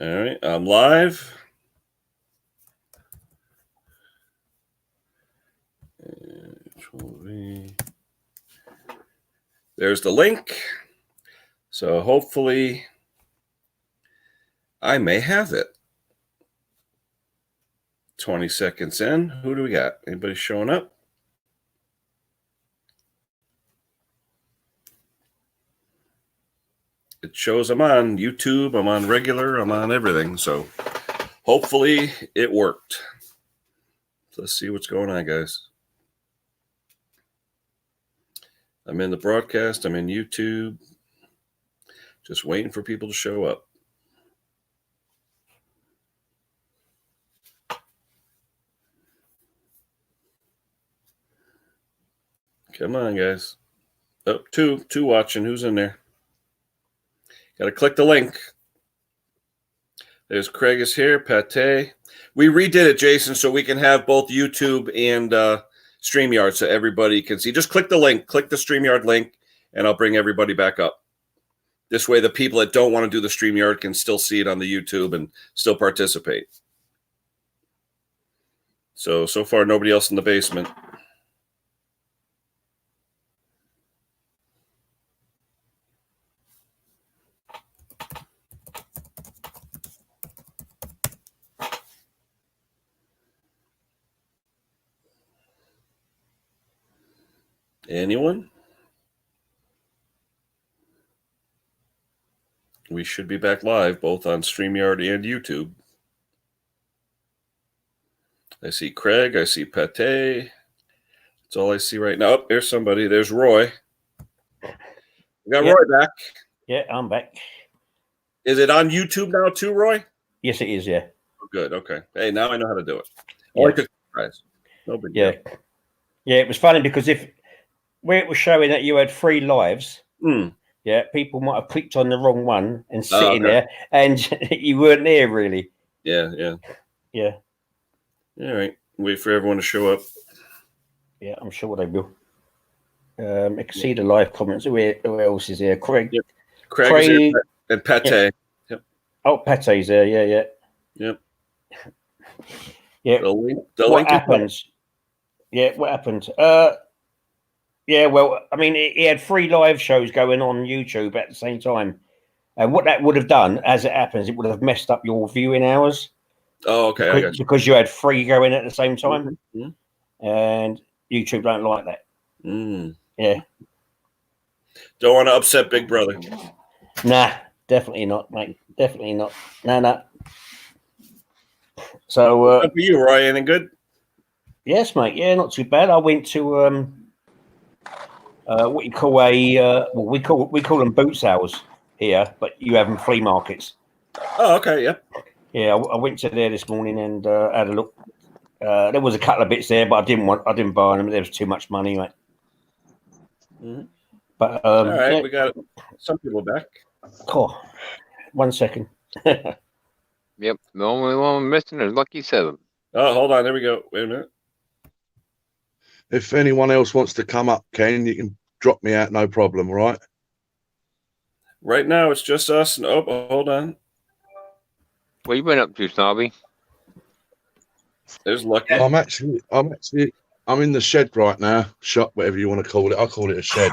All right, I'm live. There's the link. So hopefully I may have it. 20 seconds in. Who do we got? Anybody showing up? It shows I'm on YouTube, I'm on regular, I'm on everything. So hopefully it worked. Let's see what's going on, guys. I'm in the broadcast, I'm in YouTube. Just waiting for people to show up. Come on, guys. Oh, two watching. Who's in there? Got to click the link. There's Craig is here. Pate. We redid it, Jason, so we can have both YouTube and Sreamyard so everybody can see. Just click the link. Click the Sreamyard link, and I'll bring everybody back up. This way the people that don't want to do the Sreamyard can still see it on the YouTube and still participate. So far, nobody else in the basement. Anyone? We should be back live, both on StreamYard and YouTube. I see Craig. I see Pate. That's all I see right now. Oh, there's somebody. There's Roy. We got Roy back. Yeah, I'm back. Is it on YouTube now too, Roy? Yes, it is, yeah. Oh, good. Okay. Hey, now I know how to do it. Yeah. I took surprise. No big deal. Yeah, it was funny because where it was showing that you had 3 lives, yeah, people might have clicked on the wrong one and sitting there, and you weren't there really. Yeah. All right. Wait for everyone to show up. Yeah, I'm sure they will. I can see the live comments. Who else is there? Craig. Yep. Craig is here, and Pate. Yeah. Yep. Oh, Pate's there. Yeah. Yep. Yeah. The what link happens? Yeah, what happened? Yeah, well, I mean, he had 3 live shows going on YouTube at the same time. And what that would have done, as it happens, it would have messed up your viewing hours. Oh, okay. I got you. Because you had 3 going at the same time. Mm-hmm. And YouTube don't like that. Yeah. Don't want to upset Big Brother. Nah, definitely not, mate. Definitely not. Nah. So, Good for you, Roy. Anything good? Yes, mate. Yeah, not too bad. I went to what you call we call them boot sales here, but you have them flea markets. Oh, okay. Yep. Yeah, I went to there this morning and had a look. There was a couple of bits there, but I didn't buy them. There was too much money, mate. Mm-hmm. But all right, yeah. We got some people back. Cool. 1 second. Yep, the only one missing is Lucky 7. Oh, hold on. There we go. Wait a minute. If anyone else wants to come up, Ken, you can drop me out, no problem, all right? Right now, it's just us. And, hold on. What you been up to, Snobby? There's Lucky. I'm in the shed right now. Shop, whatever you want to call it. I call it a shed.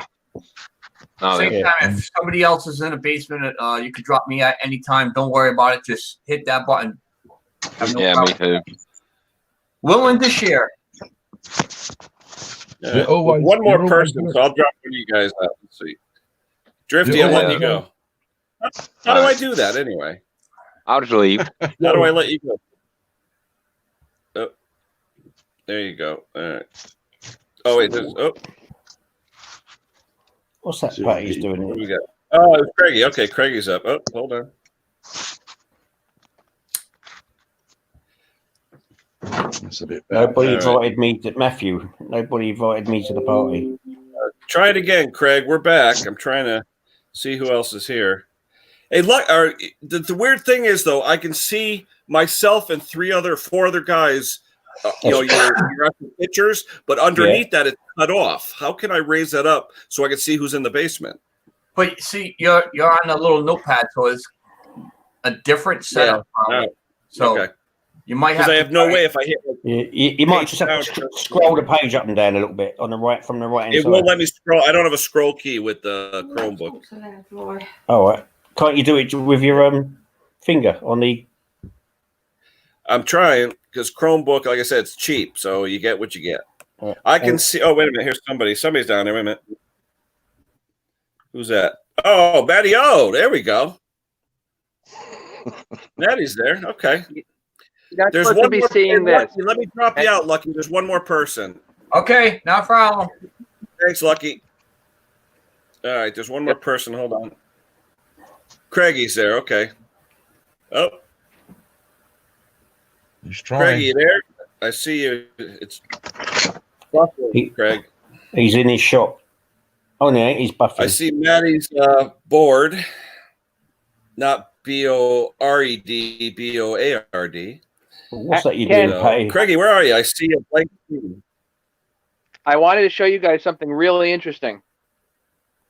Same time, if somebody else is in the basement, you could drop me at any time. Don't worry about it. Just hit that button. Yeah, me too. Willing to share. One more person, so I'll drop one of you guys out. Let's see. Drifty, I'm letting you go. How do I do that anyway? I'll just leave. How do I let you go? Oh, there you go. All right. Oh, wait. What's that Patty's doing? What do we got? Oh, it's Craigie. Okay, Craigie's up. Oh, hold on. That's a bit bad. Nobody invited me to Matthew. Nobody invited me to the party. Try it again, Craig. We're back. I'm trying to see who else is here. Hey, look. The weird thing is, though, I can see myself and 4 other guys. Your pictures, but underneath that it's cut off. How can I raise that up so I can see who's in the basement? But see, you're on a little notepad, so a different setup. Alright. So Okay. you might have. Because I to have no try- way if I hit. You might just have to scroll the page up and down a little bit on the right from the right hand It side. won't let me scroll. I don't have a scroll key with the Chromebook. All right. Can't you do it with your finger on the? I'm trying because Chromebook, like I said, it's cheap, so you get what you get. I can see. Oh, wait a minute. Here's somebody. Somebody's down there. Wait a minute. Who's that? Oh, Matty O. There we go. Matty's there. Okay. You're There's supposed one to be more. seeing Hey, this. Lucky, let me drop you out, Lucky. There's one more person. Okay, no problem. Thanks, Lucky. All right. There's one more person. Hold on. Craigie's there. Okay. Oh, He's Craig, trying. you there? I see you. It's Craig. He's in his shop. Oh no, he's buffing. I see Matty's board. Not Bored, Board. What's that you Ken, doing, Patty? Craigie, where are you? I see a blank screen. I wanted to show you guys something really interesting.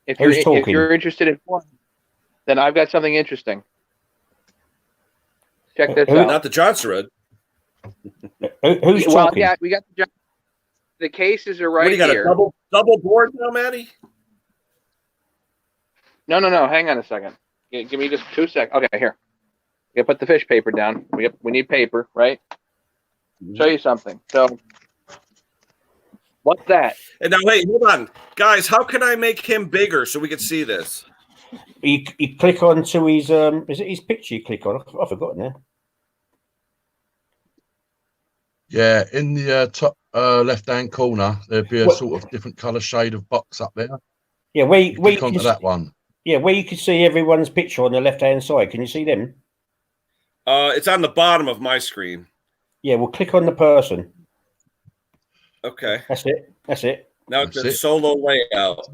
If Who's talking? if you're interested in porn, then I've got something interesting. Check this out. Not the Johnson. Who's Well, talking? yeah, we got the cases are What do right you got? here. A double board now, Matty? No. Hang on a second. Give me just 2 seconds. Okay, here. You put the fish paper down. We need paper, right? Show you something. So, what's that? And now, wait, hold on, guys. How can I make him bigger so we can see this? You click on to his is it his picture you click on? I've forgotten now. Yeah, in the top left-hand corner, there'd be a What? sort of different colour shade of box up there. Yeah, where You you click onto can, that one. yeah, where you can see everyone's picture on the left hand side. Can you see them? It's on the bottom of my screen. Yeah, we'll click on the person. Okay. That's it. That's it. Now it's That's a it. solo layout.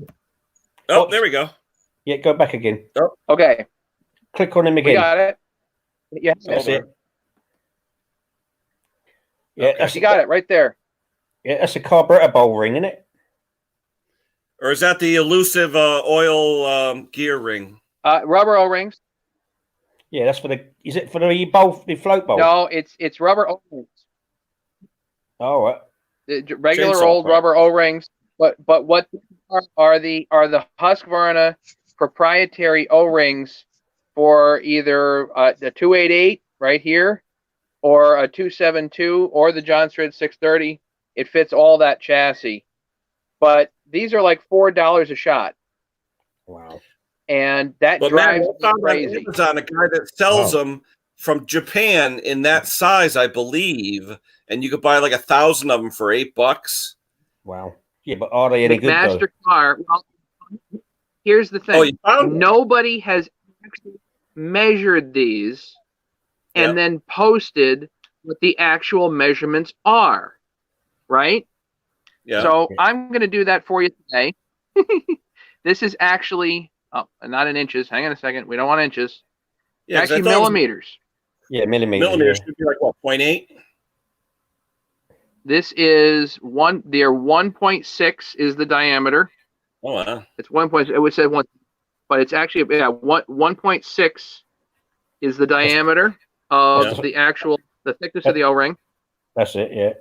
Oh, Oops. there we go. Yeah, go back again. Okay, Click on him we again. got it. Yeah, That's Over. it. Yeah, Okay. that's you got it right there. Yeah, that's a carburetor bowl ring, isn't it? Or is that the elusive oil gear ring? Rubber O-rings. Yeah, that's for the. Is it for the bowl, the float bowl? No, it's rubber O-rings. All right. The regular Chainsaw old part. rubber O-rings. But what are the Husqvarna proprietary O-rings for either the 288 right here, or a 272, or the Johnson 630. It fits all that chassis. But these are like $4 a shot, Wow. and that But man, drives I me found on crazy. Amazon a guy that sells Wow. them from Japan in that size, I believe, and you could buy like 1,000 of them for $8. Wow. Yeah, but are they any good though? McMaster car. Well, here's the thing. Oh, you found it? Nobody has actually measured these and Yep. then posted what the actual measurements are, right? Yeah. So I'm going to do that for you today. This is actually, not in inches. Hang on a second. We don't want inches. Yeah, 'cause I Actually, thought it was millimeters. Yeah, millimeters. millimeters Yeah. should be like what, 0.8? This is their 1.6 is the diameter. Oh wow. It's 1. It would say 1, but it's actually 1.6 is the diameter of Yeah. the thickness of the O-ring. That's it. Yeah.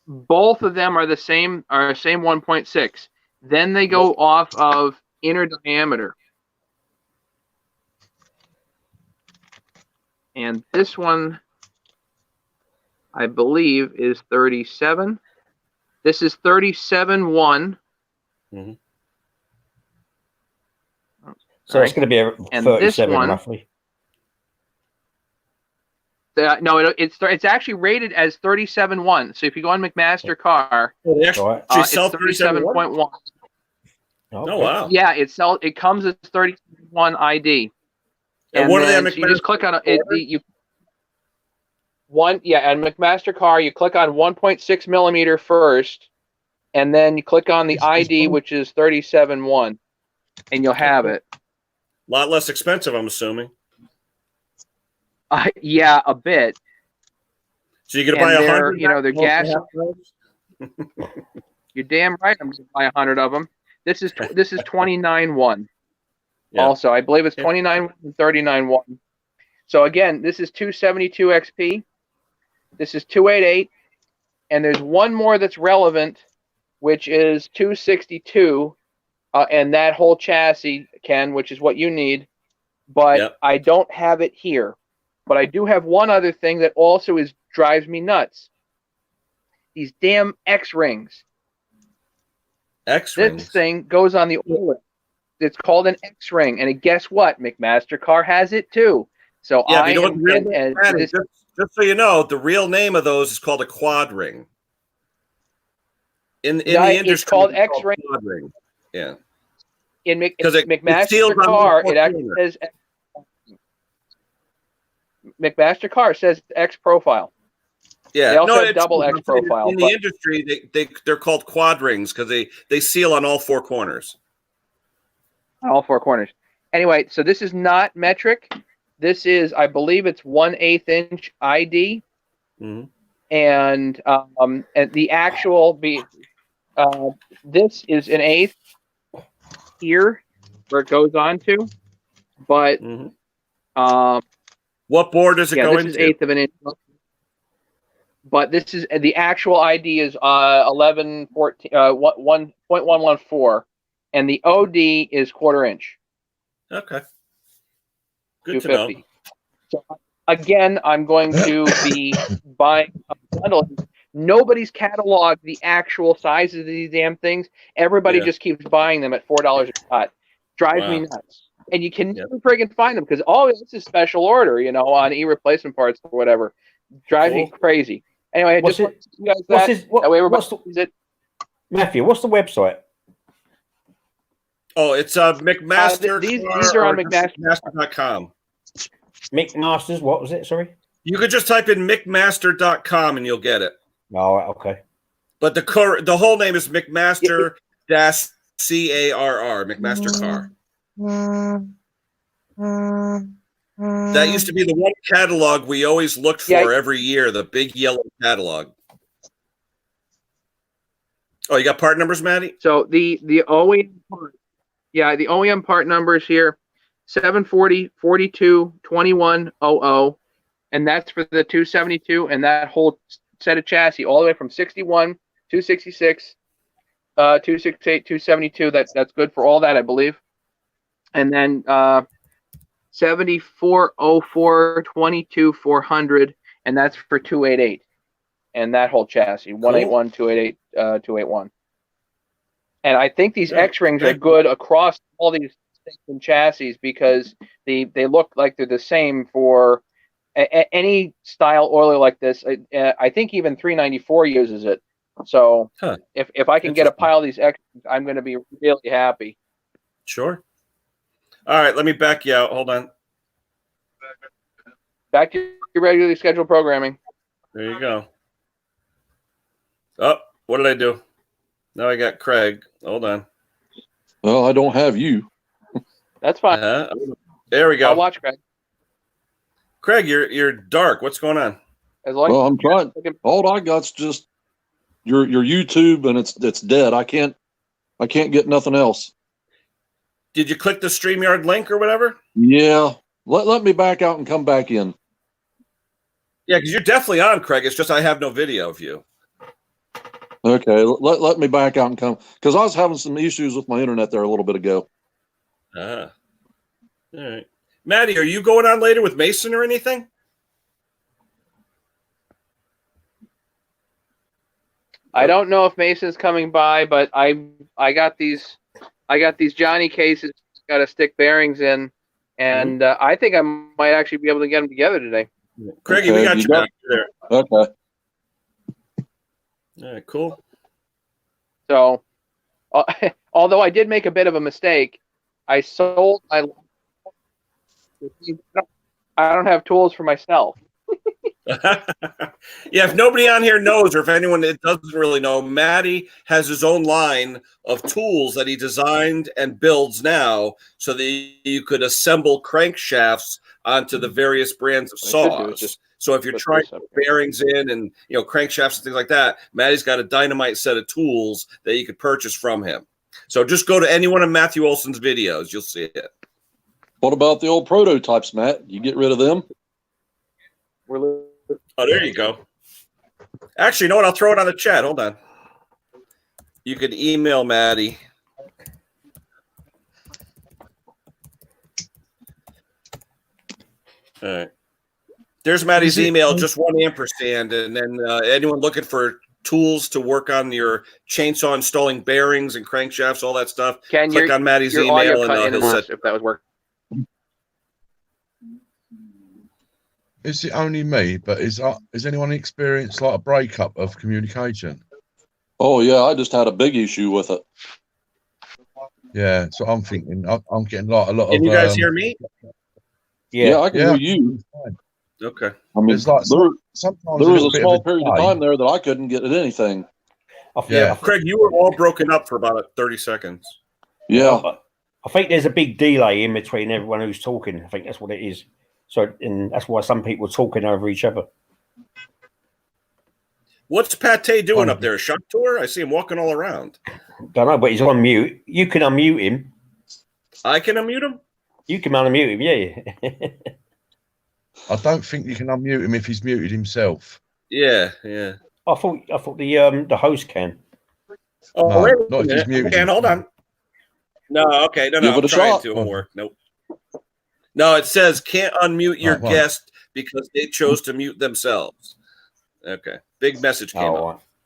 Both of them are the same 1.6. Then they go off of inner diameter. And this one, I believe, is 37. This is 37.1. Mhm. So it's going to be a And this 37 one- roughly. No, it's actually rated as 37.1. So if you go on McMaster car, Oh, they All right. actually it's sell 37.1? 37.1. Okay. Oh wow. Yeah, it comes as 31 ID. And what are they then on so you just McMaster click on car? on McMaster car, you click on 1.6 millimeter first, and then you click on the Is ID, one- which is 37.1, and you'll have it. A lot less expensive, I'm assuming. Yeah, a bit. So you're gonna And buy they're, 100. they're gas. You're damn right. I'm going to buy 100 of them. This is 29.1. Yeah. Also, I believe it's 29 and 39.1. So again, this is 272 XP. This is 288, and there's one more that's relevant, which is 262, and that whole chassis, Ken, which is what you need. But I don't have it here. But I do have one other thing that also drives me nuts. These damn X-rings. X-rings. This thing goes on the oil. It's called an X-ring, and guess what? McMaster Car has it too. So just so you know, the real name of those is called a quad ring. In the industry, it's called X-ring. Quad ring. Yeah. In McMaster Car, it actually says McMaster Car says X profile. Yeah, they also have double X profile. In the industry, they're called quad rings because they seal on all four corners. All four corners. Anyway, so this is not metric. This is, I believe, it's 1/8 inch ID, and the actual this is an eighth here where it goes on to, but what board does it go into? This is 1/8 of an inch. But this is the actual ID is 1.114, and the OD is 1/4 inch. Okay. Good to know. So again, I'm going to be buying a bundle. Nobody's cataloged the actual sizes of these damn things. Everybody just keeps buying them at $4 a cut. Drives me nuts. And you can never friggin' find them because this is special order, on e-replacement parts or whatever. Drives me crazy. Anyway, Matthew, what's the website? Oh, it's McMaster. These are on McMaster.com. McMaster's, what was it? Sorry? You could just type in McMaster.com and you'll get it. Oh, okay. But the whole name is McMaster CARR, McMaster Car. That used to be the one catalog we always looked for every year, the big yellow catalog. Oh, you got part numbers, Maddie? So the OEM part, the OEM part numbers here, 740 42 2100, and that's for the 272, and that whole set of chassis all the way from 61, 266, 268, 272. That's good for all that, I believe. And then 7404 22 400, and that's for 288, and that whole chassis 181 288 281. And I think these X-rings are good across all these chassis because they look like they're the same for any style oiler like this. I think even 394 uses it. So if I can get a pile of these X-rings, I'm going to be really happy. Sure. All right, let me back you out. Hold on. Back to your regularly scheduled programming. There you go. Oh, what did I do? Now I got Craig. Hold on. Well, I don't have you. That's fine. There we go. I'll watch Craig. Craig, you're dark. What's going on? Well, I'm trying. All I got's just your YouTube, and it's dead. I can't get nothing else. Did you click the Sreamyard link or whatever? Yeah. Let me back out and come back in. Yeah, because you're definitely on, Craig. It's just I have no video of you. Okay, let me back out and come, because I was having some issues with my internet there a little bit ago. All right. Maddie, are you going on later with Mason or anything? I don't know if Mason's coming by, but I got these Johnny cases, got to stick bearings in, and I think I might actually be able to get them together today. Craigie, we got you back there. Okay. All right, cool. So, although I did make a bit of a mistake, I sold my. I don't have tools for myself. Yeah, if nobody on here knows, or if anyone that doesn't really know, Matty has his own line of tools that he designed and builds now so that you could assemble crankshafts onto the various brands of saws. So if you're trying to put bearings in and crankshafts and things like that, Matty's got a dynamite set of tools that you could purchase from him. So just go to any one of Matthew Olson's videos, you'll see it. What about the old prototypes, Matt? You get rid of them? Oh, there you go. Actually, you know what? I'll throw it on the chat. Hold on. You could email Maddie. All right. There's Maddie's email, just 1 ampersand. And then anyone looking for tools to work on your chainsaw, installing bearings and crankshafts, all that stuff, click on Maddie's your email audio and he'll set. if that was working. Is it only me? But is anyone experienced like a breakup of communication? Oh yeah, I just had a big issue with it. Yeah, so I'm thinking I'm getting like a lot of. Can you guys hear me? Yeah, I can hear you. Okay. I mean, It's like sometimes there was a small period of time there that I couldn't get at anything. Yeah. Craig, you were all broken up for about 30 seconds. Yeah. I think there's a big delay in between everyone who's talking. I think that's what it is. So, and that's why some people are talking over each other. What's Pate doing up there? A shop tour? I see him walking all around. Don't know, but he's on mute. You can unmute him. I can unmute him? You can unmute him, yeah. I don't think you can unmute him if he's muted himself. Yeah. I thought the host can. Oh, No, wait not a if he's minute. muted. Okay, hold on. No, okay. No, Give it I'm a trying shot. to. It won't work. Nope. No, it says can't unmute your Right. guest because they chose to mute themselves. Okay. Big message came up.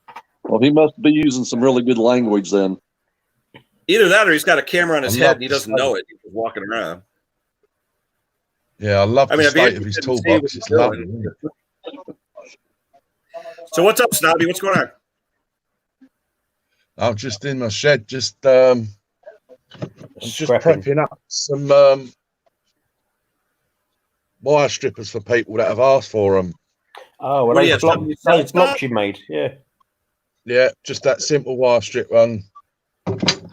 Right. Well, he must be using some really good language then. Either that or he's got a camera on his I'm head not and he doesn't know it. He's just walking around. Yeah, I love I mean, the I'd be state of his interested to see toolbox. what he's It's lovely. doing. Isn't it? So what's up, Snobby? What's going on? I'm just in my shed, just Scrapping. prepping up some wire strippers for people that have asked for them. Oh, well, What do you those, have, something those you blocks you made, yeah. Yeah, just that simple wire strip one.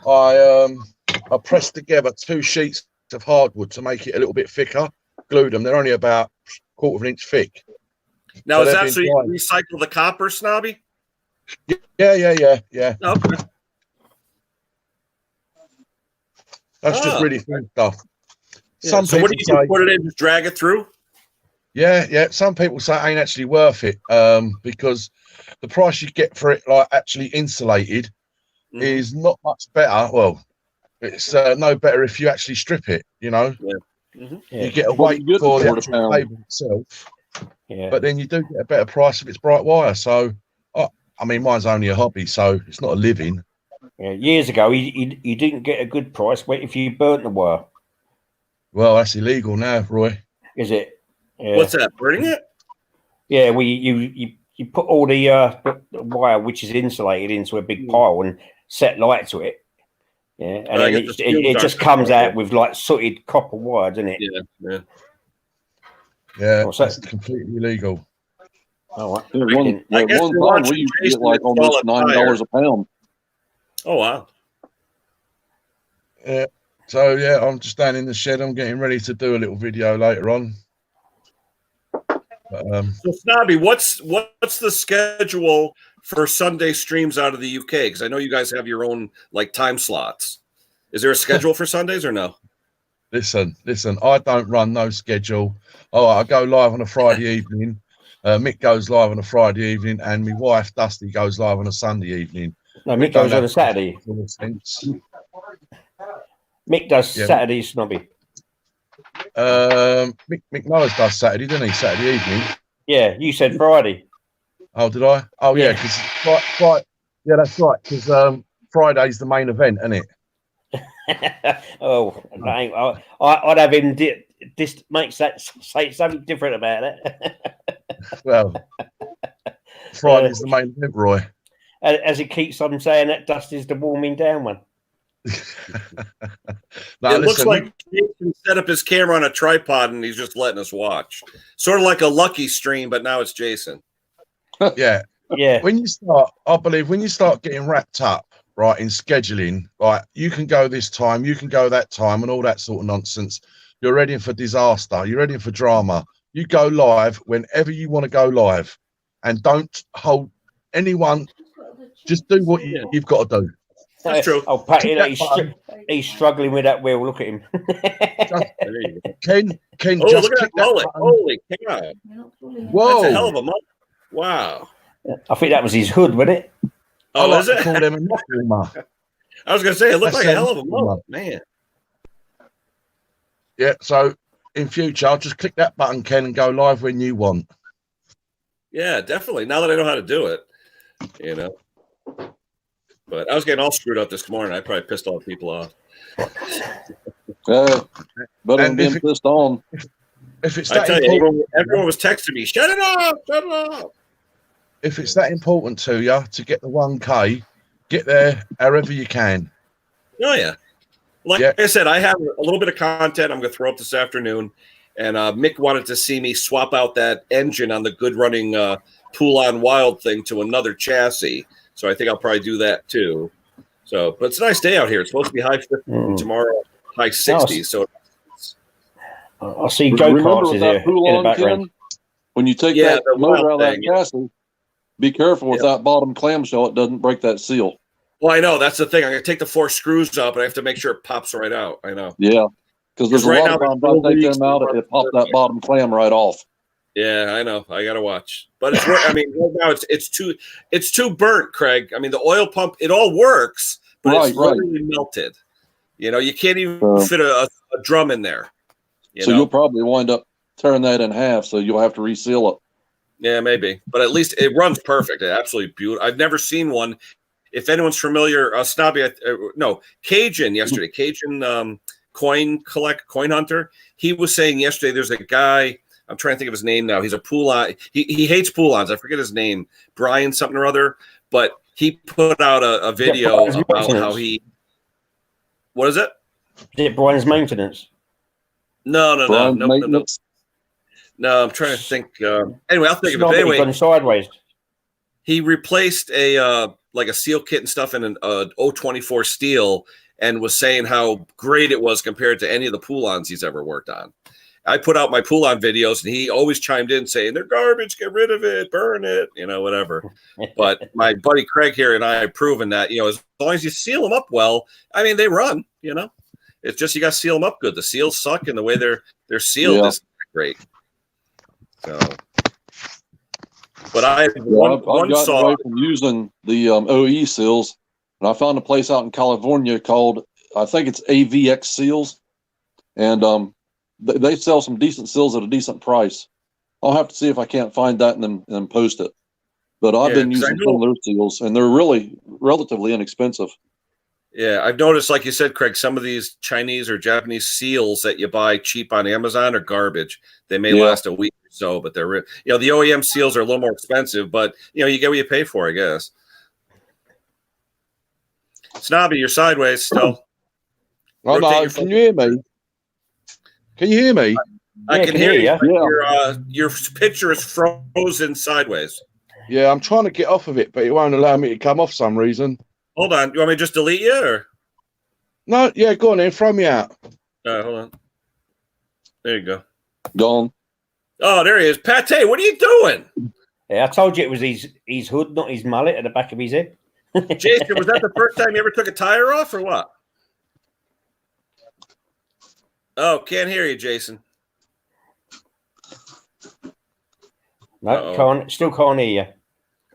I pressed together 2 sheets of hardwood to make it a little bit thicker. Glued them. They're only about 1/4 of an inch thick. Now, So is they've that been so you drying. can recycle the copper, Snobby? Yeah. Okay. That's just really thin stuff. Yeah. Some So people what do you say, do? Put it in, just drag it through? yeah. Some people say it ain't actually worth it because the price you get for it, like actually insulated, Mhm. is not much better. Well, it's no better if you actually strip it. You know, Mhm. Yeah. you get a What weight do you get for the for it a actual pound? cable itself, Yeah. but then you do get a better price if it's bright wire. So, I mean, mine's only a hobby, so it's not a living. Yeah. Years ago, you didn't get a good price if you burnt the wire. Well, that's illegal now, Roy. Is it? Yeah. What's that? Burning it? Yeah. You put all the wire which is insulated into a big pile and set light to it. Yeah, and I then guess the fumes it aren't just so comes powerful. out with like sooted copper wire, doesn't it? Yeah. Yeah, What's that? that's completely illegal. Oh, right. There Brilliant. I guess one they're time watching we used to get Jason like install almost a $9 a pound. Oh, wow. Yeah. So yeah, I'm just down in the shed. I'm getting ready to do a little video later on. But, So, Snobby, what's the schedule for Sunday streams out of the UK? Because I know you guys have your own like time slots. Is there a schedule for Sundays or no? listen. I don't run no schedule. Oh, I go live on a Friday evening. Mick goes live on a Friday evening, and my wife Dusty goes live on a Sunday evening. No, We Mick don't goes on have a Saturday. full sense. Mick does Yeah. Saturday, Snobby. Mick Knowles does Saturday, doesn't he? Saturday evening. Yeah, you said Friday. Oh, did I? Oh, yeah, Yeah. because yeah, that's right. Because Friday's the main event, isn't it? Oh, I'd have him. This makes that say something different about it. Well, Friday's the main event, Roy. As he keeps on saying that Dusty's the warming down one. No, It looks listen, like Jason set up his camera on a tripod and he's just letting us watch. Sort of like a Lucky stream, but now it's Jason. yeah. Yeah, When you start, I believe when you start getting wrapped up, right, in scheduling, right, you can go this time, you can go that time, and all that sort of nonsense. You're ready for disaster. You're ready for drama. You go live whenever you want to go live, and don't hold anyone. Just do what you've got to do. That's true. Oh, Patty, he's struggling with that wheel. Look at him. There you go. Ken, Oh, just look at click that mullet. button. Holy cow. Whoa. That's a hell of a mullet. Wow. I think that was his hood, wasn't it? I Oh, like is to it? call them a neck warmer. I was going to say, it looked That's like a a hell of a neck mullet. Man. Yeah, so in future, I'll just click that button, Ken, and go live when you want. Yeah, definitely. Now that I know how to do it, you know. But I was getting all screwed up this morning. I probably pissed all the people off. Better than And being pissed on. If it's I that tell you, important, everyone was texting me, shut it off, shut it off. if it's that important to you to get the 1K, get there however you can. Oh, yeah. Like Yeah. I said, I have a little bit of content I'm going to throw up this afternoon. And Mick wanted to see me swap out that engine on the good running Pool-On Wild thing to another chassis. So I think I'll probably do that too. So, but it's a nice day out here. It's supposed to be high 50s tomorrow, high 60s. So I see go-karts is here in the background. Ken? When you take Yeah, that the motor wild out of that thing. chassis, be careful with that bottom clamshell. It doesn't break that seal. well, I know that's the thing. I'm going to take the 4 screws up, and I have to make sure it pops right out. I know. Yeah, because there's a Right lot now, of times there's I take leaks them out, it popped that bottom clam right off. Yeah, I know. I got to watch, but it's. I mean, right now it's too burnt, Craig. I mean, the oil pump, it all works, but it's literally melted. You know, you can't even fit a drum in there. You'll probably wind up tearing that in half, so you'll have to reseal it. Yeah, maybe, but at least it runs perfect. It's absolutely beautiful. I've never seen one. If anyone's familiar, Snobby, Cajun yesterday, Cajun coin hunter. He was saying yesterday, there's a guy. I'm trying to think of his name now. He's a pool-on. He hates pool-ons. I forget his name, Brian something or other. But he put out a video about how he. What is it? Is it Brian's maintenance? No. No, I'm trying to think. Anyway, I'll think of it. Anyway, gone sideways. He replaced a like a seal kit and stuff in an 024 steel, and was saying how great it was compared to any of the pool-ons he's ever worked on. I put out my Pool-On videos, and he always chimed in saying, they're garbage, get rid of it, burn it, whatever. But my buddy Craig here and I have proven that, as long as you seal them up well, I mean, they run, It's just you got to seal them up good. The seals suck, and the way they're sealed is great. So, but I've gotten away from using the OE seals, and I found a place out in California called, I think it's AVX Seals, and they sell some decent seals at a decent price. I'll have to see if I can't find that and then post it. But I've been using some of those seals, and they're really relatively inexpensive. Yeah, I've noticed, like you said, Craig, some of these Chinese or Japanese seals that you buy cheap on Amazon are garbage. They may last a week or so, but they're the OEM seals are a little more expensive, but you get what you pay for, I guess. Snobby, you're sideways still. Oh no, can you hear me? Can you hear me? I can hear you. Your picture is frozen sideways. Yeah, I'm trying to get off of it, but it won't allow me to come off some reason. Hold on. You want me to just delete you? Or? No, yeah, go on then. Throw me out. Hold on. There you go. Gone. Oh, there he is. Pate, what are you doing? Yeah, I told you it was his hood, not his mullet at the back of his head. Jason, was that the first time you ever took a tire off or what? Oh, can't hear you, Jason. No, still can't hear you.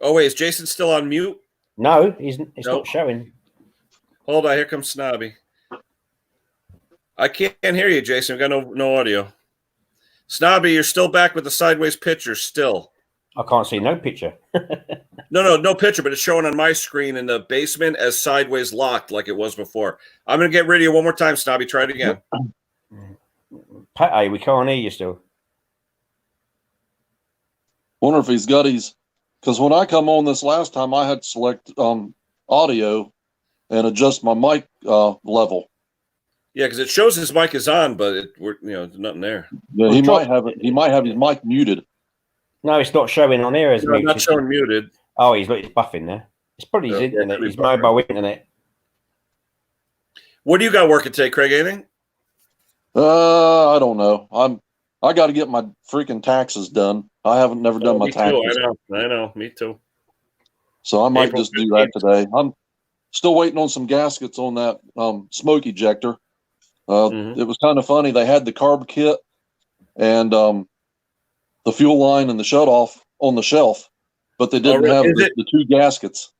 Oh, wait, is Jason still on mute? No, it's not showing. Hold on, here comes Snobby. I can't hear you, Jason. We've got no audio. Snobby, you're still back with the sideways picture still. I can't see no picture. No picture, but it's showing on my screen in the basement as sideways locked like it was before. I'm going to get rid of you one more time, Snobby. Try it again. Pate, we can't hear you still. Wonder if he's got his, because when I come on this last time, I had to select audio and adjust my mic level. Yeah, because it shows his mic is on, but there's nothing there. Yeah, he might have it. He might have his mic muted. No, it's not showing on here as muted. Not showing muted. Oh, he's buffing there. It's probably his internet, his mobile internet. What do you got working today, Craig? Anything? I don't know. I got to get my freaking taxes done. I haven't never done my taxes. I know. Me too. So I might just do that today. I'm still waiting on some gaskets on that smoke ejector. Mhm. It was kind of funny. They had the carb kit and the fuel line and the shutoff on the shelf, but they didn't really? have Is the two gaskets.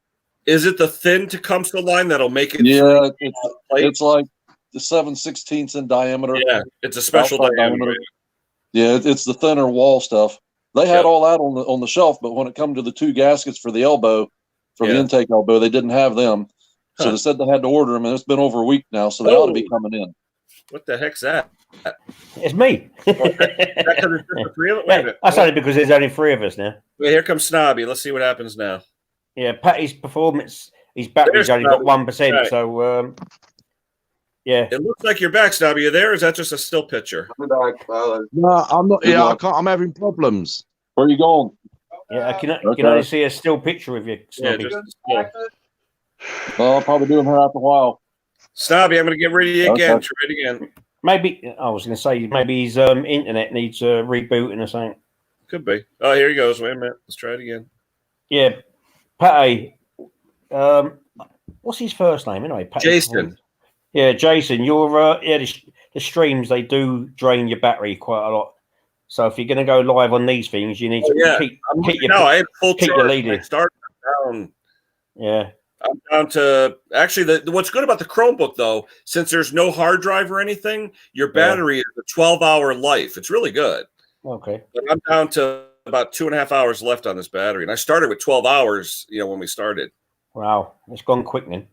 Is it the thin Tecumseh line that'll make it? Yeah, through plate? it's like the 7/16 in diameter. Yeah, it's a special outside diameter. Yeah, it's the thinner wall stuff. They had Yeah. all that on the shelf, but when it come to the two gaskets for the elbow, for the Yeah. intake elbow, they didn't have them. So Huh. they said they had to order them, and it's been over a week now, so they ought to be coming in. What the heck's that? It's me. That's 'cause it's just the three of it? Wait a minute. That's only because there's only 3 of us now. Wait, here comes Snobby. Let's see what happens now. Yeah, Patty's performance, his battery's There's only got Snobby. 1%. Right. So, yeah. It looks like you're back, Snobby. You there? Or is that just a still picture? No, I'm not. Good Yeah, I luck. can't. I'm having problems. Where are you going? Yeah, I can Okay. only see a still picture of you, Yeah, Snobby. just still. I'll probably do them here after a while. Snobby, I'm going to get rid of you again. Okay. Try it again. Maybe, I was going to say, maybe his internet needs rebooting or something. Could be. Oh, here he goes. Wait a minute. Let's try it again. Yeah, Patty. What's his first name anyway? Patty. Jason. Yeah, Jason. You're the streams, they do drain your battery quite a lot. So if you're going to go live on these things, you need to keep your I had full keep charge. your lead in. I started down. Yeah. I'm down to actually what's good about the Chromebook though, since there's no hard drive or anything, your battery is a 12-hour life. It's really good. Okay. But I'm down to about 2.5 hours left on this battery, and I started with 12 hours. When we started. Wow, it's gone quick then.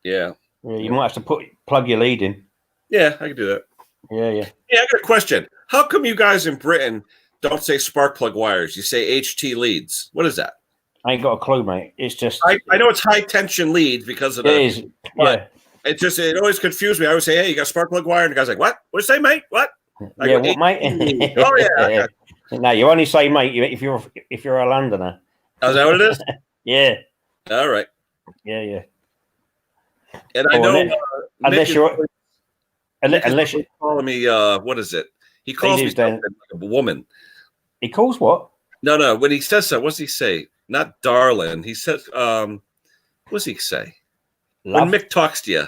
Yeah. Yeah, you might have to plug your lead in. Yeah, I can do that. Yeah. Yeah, I got a question. How come you guys in Britain don't say spark plug wires? You say HT leads. What is that? I ain't got a clue, mate. It's just I know it's high tension leads because of it is. Yeah. it always confused me. I would say, hey, you got a spark plug wire, and the guy's like, what? What did you say, mate? What? I Yeah, go, what, mate? Oh yeah. No, you only say mate if you're a Londoner. Oh, is that what it is? Yeah. All right. Yeah. And I Oh, know unless Nick you're Nick unless is calling me what is it? He calls me lives down- something like a woman. he calls what? No. When he says that, what's he say? Not darling. He says what's he say? Love? When Mick talks to you.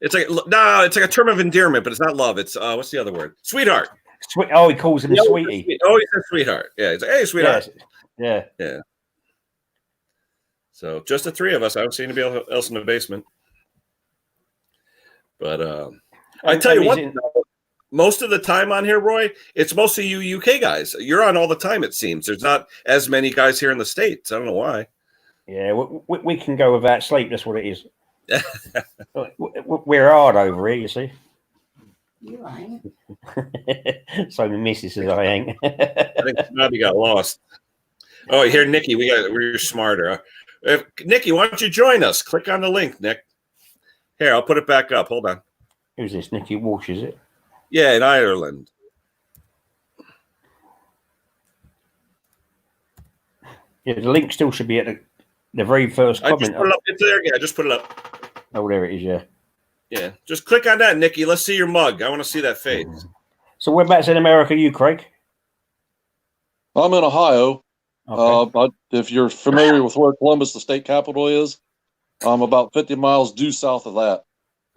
It's like it's like a term of endearment, but it's not love. It's what's the other word? Sweetheart. Oh, he calls him sweetie. Oh, he says sweetheart. Yeah, he's like, hey, sweetheart. Yeah. So just the three of us. I don't see anybody else in the basement. But I tell you what, most of the time on here, Roy, it's mostly you UK guys. You're on all the time, it seems. There's not as many guys here in the States. I don't know why. Yeah, we can go without sleep. That's what it is. We're hard over here, you see. You ain't. So my missus says I ain't. I think Snobby got lost. Oh, here, Nikki, we're smarter. Nikki, why don't you join us? Click on the link, Nick. Here, I'll put it back up. Hold on. Who's this? Nikki Walsh, is it? Yeah, in Ireland. Yeah, the link still should be at the very first I just comment. put it up. It's there. Yeah, I just put it up. Oh, there it is, yeah. Yeah, just click on that, Nikki. Let's see your mug. I want to see that face. So whereabouts in America are you, Craig? I'm in Ohio. Okay. But if you're familiar with where Columbus, the state capital, is, I'm about 50 miles due south of that.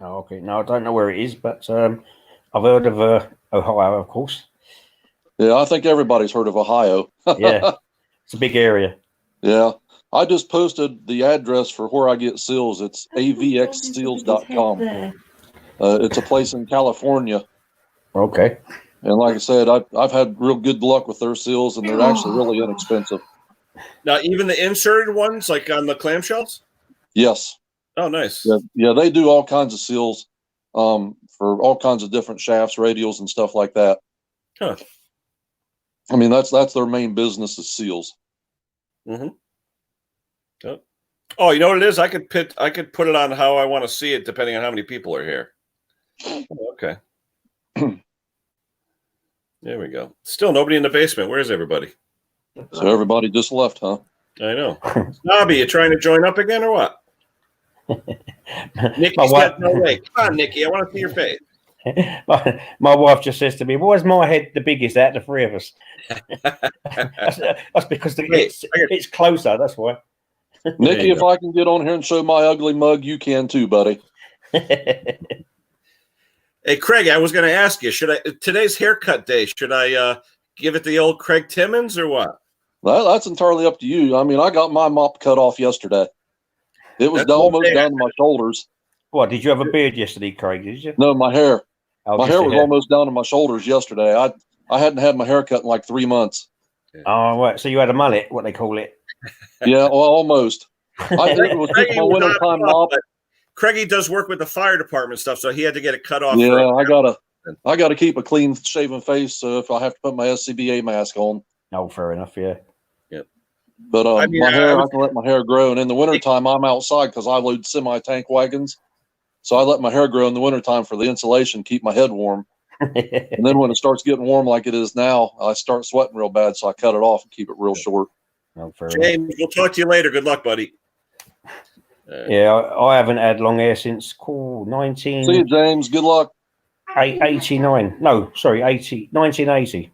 Oh, okay. No, I don't know where it is, but I've heard of Ohio, of course. Yeah, I think everybody's heard of Ohio. Yeah, it's a big area. Yeah. I just posted the address for where I get seals. It's avxseals.com. It's a place in California. Okay. And like I said, I've had real good luck with their seals, and they're actually really inexpensive. Now, even the inserted ones, like on the clamshells? Yes. Oh, nice. Yeah, they do all kinds of seals for all kinds of different shafts, radials, and stuff like that. Huh. I mean, that's their main business is seals. Mm-hmm. Oh, you know what it is? I could put it on how I want to see it, depending on how many people are here. Oh, okay. There we go. Still nobody in the basement. Where's everybody? So everybody just left, huh? I know. Snobby, you trying to join up again or what? Nikki's got no way. Come on, Nikki. I want to see your face. My wife just says to me, "Why is my head the biggest out of the three of us?" That's because it's closer. That's why. Nikki, if I can get on here and show my ugly mug, you can too, buddy. Hey, Craig, I was going to ask you, today's haircut day, should I give it the old Craig Timmons or what? Well, that's entirely up to you. I mean, I got my mop cut off yesterday. It was That's almost okay. down to my shoulders. What, did you have a beard yesterday, Craig? Did you? No, my hair. Oh, My just hair the was almost down to my shoulders yesterday. I hadn't had my hair cut in like 3 months. Oh, right. So you had a mullet, what they call it. Yeah, well, almost. It was just my wintertime mop. Craigie does work with the fire department stuff, so he had to get it cut off. Yeah, I gotta keep a clean shaven face, so if I have to put my SCBA mask on. Oh, fair enough, yeah. But I mean, my hair, I can let my hair grow, and in the wintertime, I'm outside because I load semi-tank wagons. So I let my hair grow in the wintertime for the insulation, keep my head warm. And then when it starts getting warm like it is now, I start sweating real bad, so I cut it off and keep it real short. Oh, fair James, enough. we'll talk to you later. Good luck, buddy. Yeah, I haven't had long hair since See you, James. Good luck. 89. No, sorry, 1980.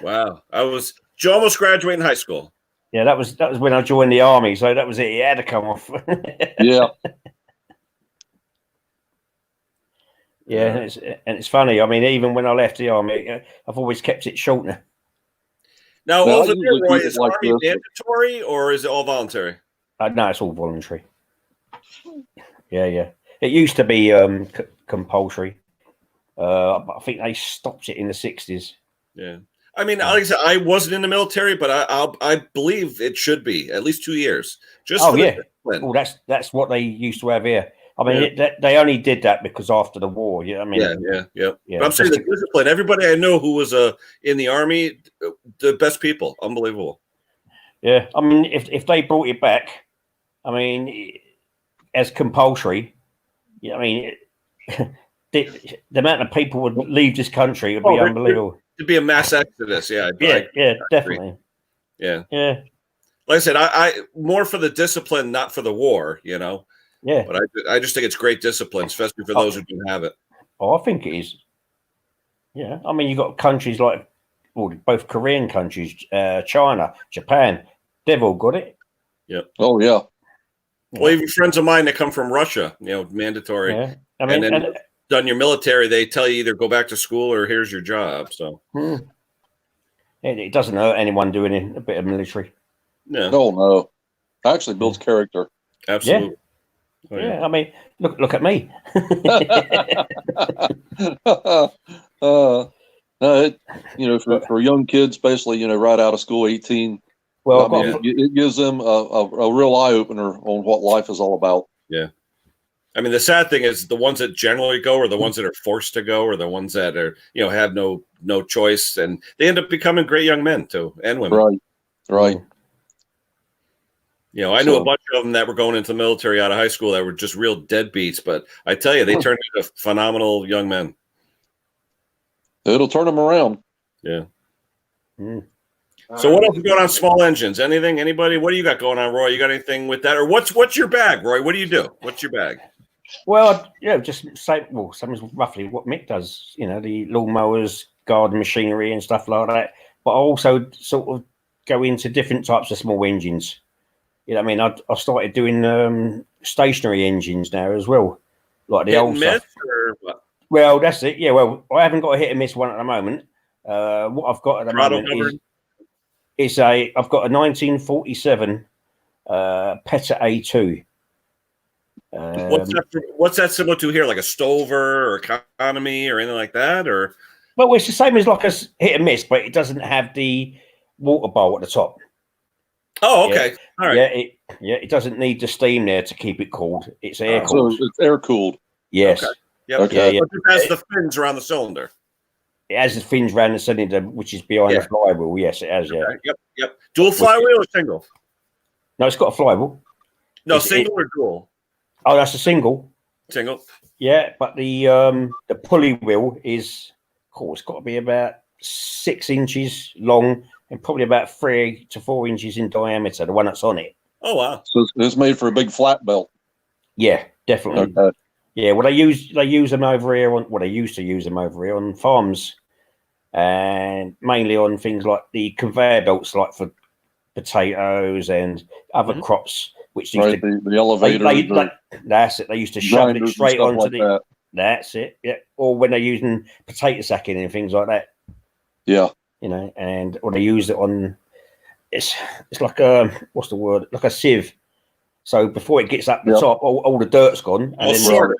Wow. I was almost graduating high school. Yeah, that was when I joined the army, so that was it. It had to come off. Yeah. Yeah, and it's funny. I mean, even when I left the army, I've always kept it short now. Now, No, I over there, usually Roy, keep it is like Army this. mandatory or is it all voluntary? No, it's all voluntary. Yeah. It used to be compulsory. But I think they stopped it in the 60s. Yeah. I mean, like I said, I wasn't in the military, but I believe it should be at least 2 years. Just Oh, for the yeah. discipline. Well, that's what they used to have here. I mean, they only did that because after the war. Yeah, I mean, yeah. Yeah, But I'm saying the discipline. Everybody I know who was in the army, the best people, unbelievable. Yeah, I mean, if they brought it back, I mean, as compulsory, yeah, I mean, the amount of people would leave this country would be unbelievable. It'd be a mass exodus. Yeah, Definitely. Yeah. Yeah. Like I said, I more for the discipline, not for the war. You know. Yeah. But I just think it's great discipline, especially for those who don't have it. Oh, I think it is. Yeah, I mean, you've got countries like, well, both Korean countries, China, Japan, they've all got it. Yep. Oh, yeah. Well, even friends of mine that come from Russia, mandatory. Yeah. I mean, and then done your military, they tell you either go back to school or here's your job. So it doesn't hurt anyone doing a bit of military. No. Oh, no. Actually builds character. Absolutely. Oh, yeah. I mean, look at me. For young kids, basically, right out of school, 18. Well, it gives them a real eye opener on what life is all about. Yeah. I mean, the sad thing is the ones that generally go are the ones that are forced to go, or the ones that are, have no choice, and they end up becoming great young men too, and women. Right. I knew a bunch of them that were going into the military out of high school that were just real deadbeats, but I tell you, they turned into phenomenal young men. It'll turn them around. Yeah. So what else is going on small engines? Anything? Anybody? What do you got going on, Roy? You got anything with that? Or what's your bag, Roy? What do you do? What's your bag? Well, just say, something's roughly what Mick does, the lawnmowers, garden machinery and stuff like that. But I also sort of go into different types of small engines. I mean, I started doing stationary engines now as well, like the old stuff. Or what? Well, that's it. Yeah, well, I haven't got a hit and miss one at the moment. What I've got at the moment is I've got a 1947 Peta A2. What's that similar to here? Like a Stover or Economy or anything like that? Or well, it's the same as like a hit and miss, but it doesn't have the water bowl at the top. Oh, okay. All right. It doesn't need the steam there to keep it cooled. It's air cooled. So it's air cooled. Yes. Okay. Yep. Okay. Yeah. But it has the fins around the cylinder. It has the fins around the cylinder, which is behind the flywheel. Yes, it has. Yeah. Okay. Yep. Dual flywheel or single? No, it's got a flywheel. No, single or dual? Oh, that's a single. Single. Yeah, but the pulley wheel is, it's got to be about 6 inches long and probably about 3 to 4 inches in diameter. The one that's on it. Oh wow! So it's made for a big flat belt. Yeah, definitely. Okay. Yeah, well, they use them over here they used to use them over here on farms, and mainly on things like the conveyor belts, like for potatoes and other crops, which used Right, to the elevators, that's it. They used to shove it grinders and straight stuff onto like that. That's it. Yeah. Or when they're using potato sacking and things like that. Yeah. You know, and or they use it on. It's like a what's the word? Like a sieve. So before it gets up the top, all the dirt's gone, and then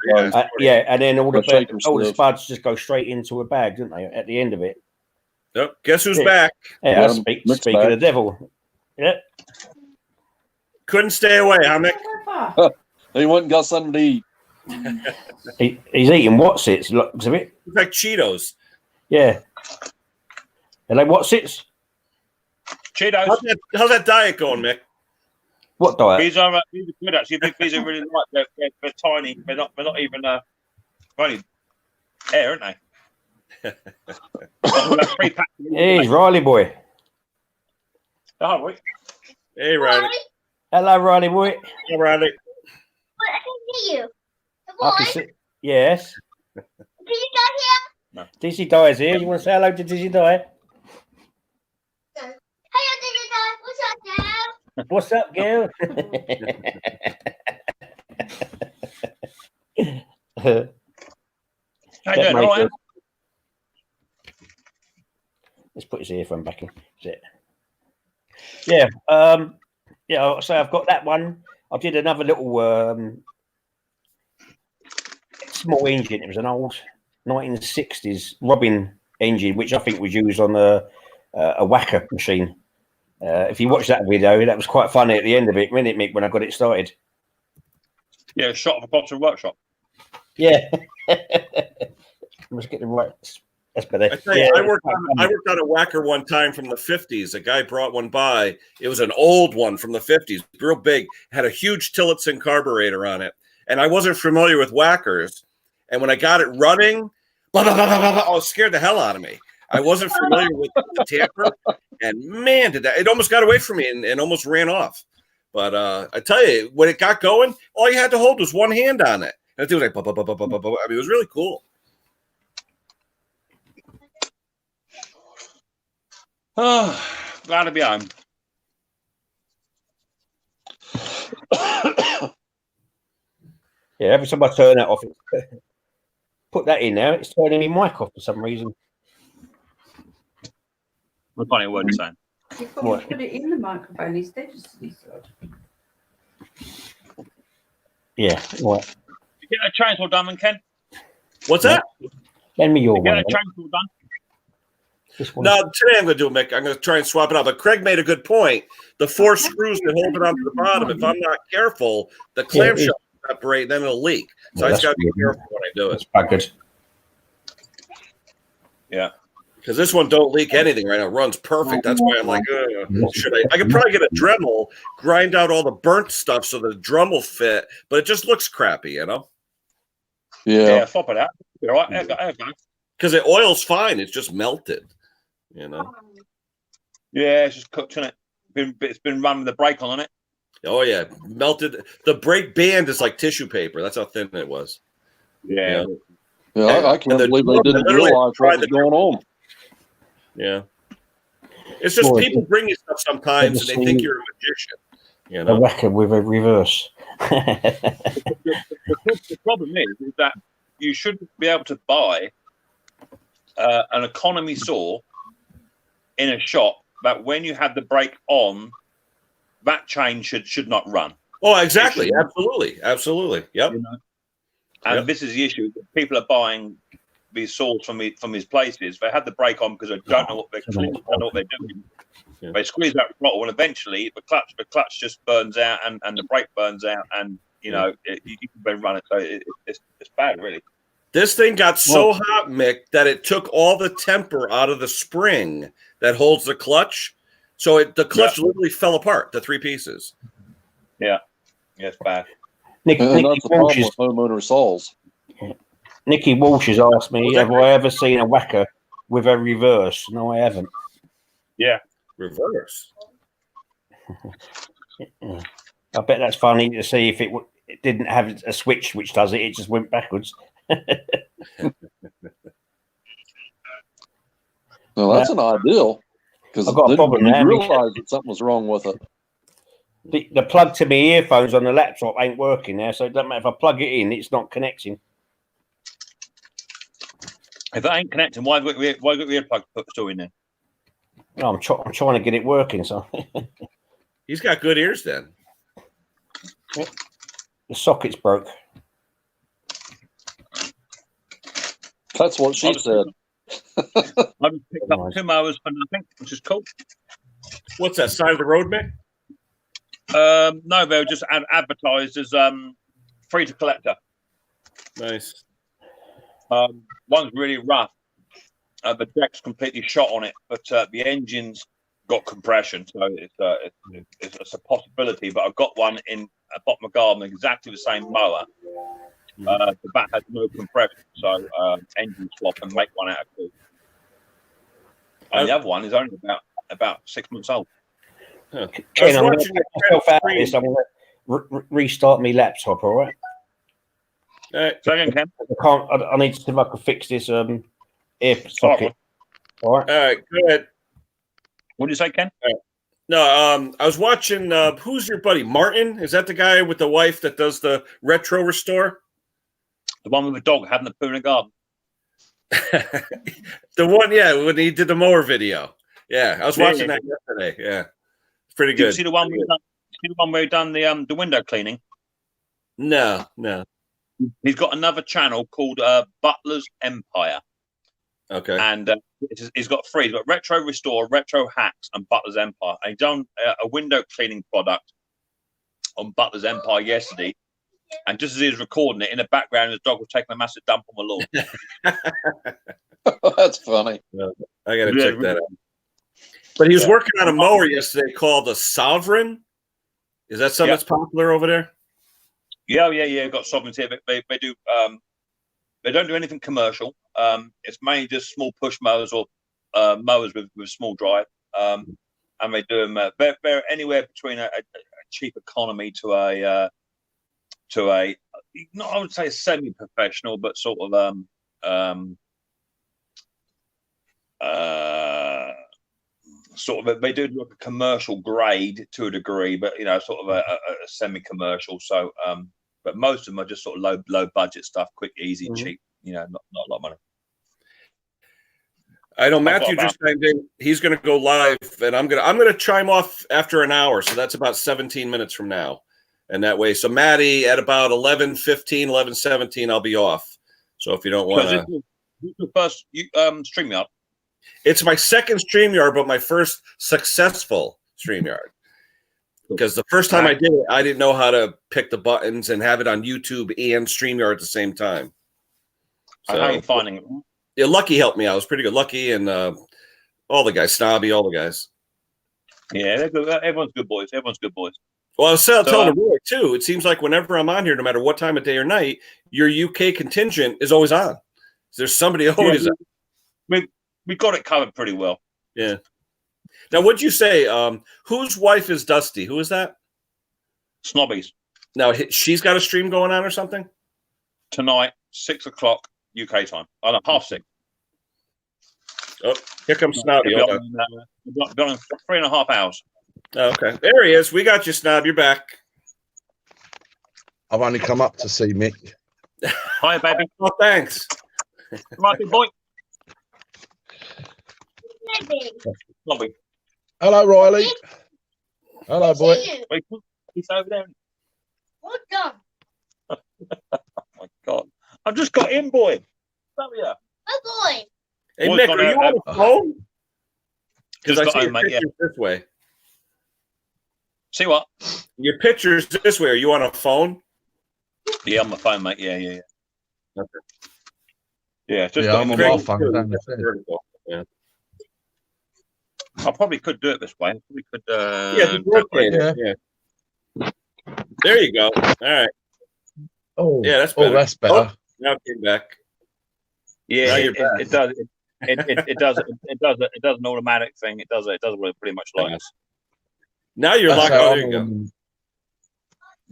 and then all the spuds just go straight into a bag, don't they? At the end of it. Yep. Guess who's back? Yeah, speak of the devil. Yep. Couldn't stay away, huh, Mick? He went and got something to eat. He's eating Wotsits. Looks a bit like Cheetos. Yeah. Are they Wotsits? Cheetos. How's that diet going, Mick? What diet? These are good actually. These are really light. They're tiny. They're not even only air, aren't they? Hey, Riley boy. Oh, wait. Hey, Riley. Hello, Riley boy. Hey, Riley. I can see you. I can see. Yes. Did you got here? No. Dizzy Die's here. You want to say hello to Dizzy Die? Hello, Dizzy Dad. What's up, girl? How you doing? All right? Let's put his earphone back in. That's it. Yeah. Yeah. So I've got that one. I did another little small engine. It was an old 1960s Robin engine, which I think was used on a whacker machine. If you watch that video, that was quite funny at the end of it, wasn't it, Mick, when I got it started? Yeah, shot of a box of workshop. Yeah. Let's get the right. That's better. I tell you, I worked on a whacker one time from the 50s. A guy brought one by. It was an old one from the 50s, real big, had a huge Tillotson carburetor on it. And I wasn't familiar with whackers. And when I got it running, blah, blah, blah, blah, blah, blah, it scared the hell out of me. I wasn't familiar with the tamper. And man, it almost got away from me and almost ran off. But I tell you, when it got going, all you had to hold was one hand on it. And it was like, blah, blah, blah, blah, blah, blah, blah. I mean, it was really cool. Oh, glad to be home. Yeah, every time I turn that off, put that in there, it's turning my mic off for some reason. I can't hear what you're saying. You've got to put it in the microphone instead. Yeah, what? You get a chainsaw done, Ken? What's that? Lend me your You get one. a chainsaw done? No, today I'm going to do it, Mick. I'm going to try and swap it out. But Craig made a good point. The 4 screws that hold it onto the bottom, if I'm not careful, the clamshell will separate, then it'll leak. So I just got to be careful when I do it. That's good. Yeah. Because this one don't leak anything right now. It runs perfect. That's why I'm like, should I? I could probably get a Dremel, grind out all the burnt stuff so the drum will fit, but it just looks crappy, you know? Yeah, swap it out. You're all right. Because the oil's fine. It's just melted, you know? Yeah, it's just cooked, isn't it? It's been run with the brake on it. Oh, yeah. Melted. The brake band is like tissue paper. That's how thin it was. Yeah. I can't believe they didn't realize what was going on. Yeah. It's just people bring you stuff sometimes and they think you're a magician. You know? A whacker with a reverse. The problem is that you should be able to buy an economy saw in a shop that when you have the brake on, that chain should not run. Oh, exactly. Absolutely. Yep. You know? And this is the issue. People are buying these saws from his places. They have the brake on because they don't know what they're doing. Yeah. They squeeze out the throttle, and eventually the clutch just burns out, and the brake burns out, and you know you can then run it. So it's bad, really. This thing got so hot, Mick, that it took all the temper out of the spring that holds the clutch. So the clutch literally fell apart, the 3 pieces. Yeah, it's bad. And that's the problem with homeowner saws. Nicky Walsh has asked me, have I ever seen a whacker with a reverse? No, I haven't. Yeah. Reverse. I bet that's funny to see if it didn't have a switch which does it. It just went backwards. Well, that's an ideal. Because I've got a problem you there. realized that something was wrong with it. The plug to my earphones on the laptop ain't working there, so it doesn't matter if I plug it in, it's not connecting. If it ain't connecting, why have you got your earplug still in there? No, I'm trying to get it working. So He's got good ears then. the socket's broke. That's what she said. I just picked up 2 mowers for nothing, which is cool. What's that, side of the road, Mick? No, they were just advertised as free to collector. Nice. One's really rough. The deck's completely shot on it, but the engine's got compression, so it's a possibility. But I've got one in a bottom of garden, exactly the same mower. The back has no compression, so engine swap and make one out of two. And the other one is only about 6 months old. Huh. Ken, I'm going to take myself out of this. I'm going to restart my laptop. All right. Second, Ken. I need to see if I can fix this ear socket. All right. All right. Go ahead. What did you say, Ken? No, I was watching. Who's your buddy? Martin? Is that the guy with the wife that does the retro restore? The one with the dog having the poo in the garden. The one, yeah, when he did the mower video. Yeah, I was watching that yesterday. Yeah, it's pretty good. Did you see the one where he done the window cleaning? No. He's got another channel called Butler's Empire. Okay. And he's got 3. He's got Retro Restore, Retro Hacks, and Butler's Empire. And he done a window cleaning product on Butler's Empire yesterday. And just as he was recording it, in the background, his dog was taking a massive dump on the lawn. That's funny. I got to check that out. But he was working on a mower yesterday called a Sovereign. Is that something that's popular over there? Yeah. Got sovereignty. They do. They don't do anything commercial. It's mainly just small push mowers or mowers with small drive. And they do them. They're anywhere between a cheap economy to a not, I would say, a semi-professional, but sort of they do look a commercial grade to a degree, but sort of a semi-commercial. So but most of them are just sort of low budget stuff, quick, easy, cheap, not a lot of money. I know Matthew just signed in. He's going to go live, and I'm going to chime off after an hour, so that's about 17 minutes from now. And that way, so Maddie, at about 11:15, 11:17, I'll be off. So if you don't want to, this is the first Sreamyard. It's my second Sreamyard, but my first successful Sreamyard. Because the first time I did it, I didn't know how to pick the buttons and have it on YouTube and Sreamyard at the same time. So, how are you finding it? Yeah, Lucky helped me out. It was pretty good. Lucky and all the guys, Snobby, all the guys. Yeah, they're good. Everyone's good boys. Everyone's good boys. Well, I was telling Roy, too, it seems like whenever I'm on here, no matter what time of day or night, your UK contingent is always on. There's somebody always on. We got it covered pretty well. Yeah. Now, what'd you say? Whose wife is Dusty? Who is that? Snobbies. Now, she's got a stream going on or something? Tonight, 6 o'clock UK time. Oh, no, 6:30. Oh, here comes Snobby. Got on 3.5 hours. Oh, okay. There he is. We got you, Snob. You're back. I've only come up to see Mick. Hi, baby. Oh, thanks. Right, big boy. Snobby. Hello, Riley. Hello, boy. He's over there. What done? Oh, my God. I've just got in, boy. Come here. Oh boy. Hey, Mick, are you on the phone? Because I see your mate, pictures this way. See what? Your picture's this way. Are you on a phone? Yeah, on my phone, mate. Yeah. Okay. Yeah, I'm on my phone. Yeah. I probably could do it this way. We could. Yeah. There you go. All right. Oh, yeah, that's better. Oh, that's better. Oh, now it came back. Yeah, it does. It does an automatic thing. It does pretty much like us. Now you're locked. Oh, there you go.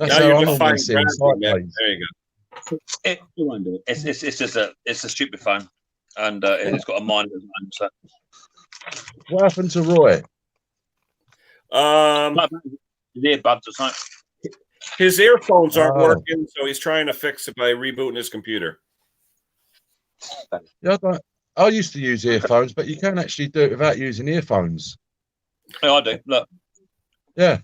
Now you're defining gravity. There you go. It won't do it. It's just a stupid phone, and it's got a mind of its own. So What happened to Roy? His earbuds or something. His earphones aren't Oh. working, so he's trying to fix it by rebooting his computer. Yeah, I used to use earphones, but you can actually do it without using earphones. Yeah, I do. Look. Yeah.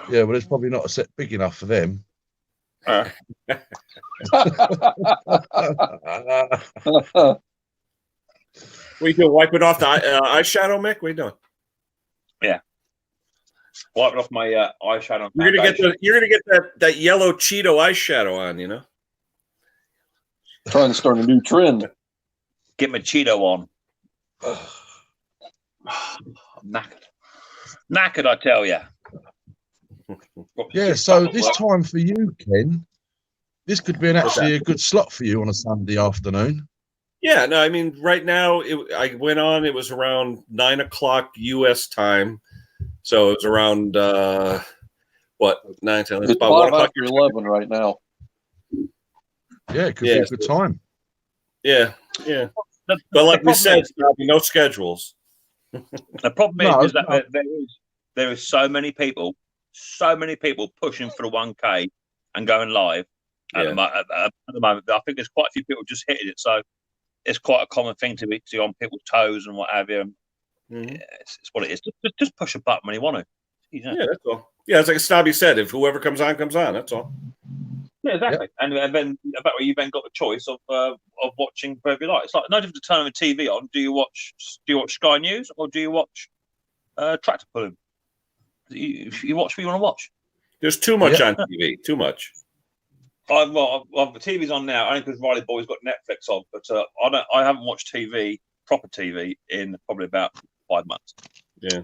Yeah, well, it's probably not a set big enough for them. We do wiping off the eyeshadow, Mick. What are you doing? Yeah. Wiping off my eyeshadow. You're gonna get that yellow Cheeto eyeshadow on, you know. Trying to start a new trend. Get my Cheeto on. I'm knackered, I tell you. Yeah, so this time for you, Ken, this could be actually a good slot for you on a Sunday afternoon. Yeah, no, I mean, right now, I went on, it was around 9 o'clock U.S. time. So it was around, 9, 10, It's about 1 o'clock. after 11 right now. Yeah, it could be a good time. Yeah. But like we said, there'll be no schedules. The problem is that there is so many people pushing for the 1K and going live at the moment. I think there's quite a few people just hitting it, so it's quite a common thing to be on people's toes and what have you. Mm-hmm. It's what it is. Just push a button when you want to. Yeah, that's all. Yeah, it's like Snobby said. If whoever comes on, that's all. Yeah, exactly. Yep. And then that way you've then got the choice of watching wherever you like. It's like no different to turning the TV on. Do you watch Sky News or do you watch Tractor Pulling? You watch what you want to watch. There's too much on TV. Too much. Well, the TV's on now only because Riley Boy's got Netflix on, but I haven't watched proper TV in probably about 5 months. Yeah.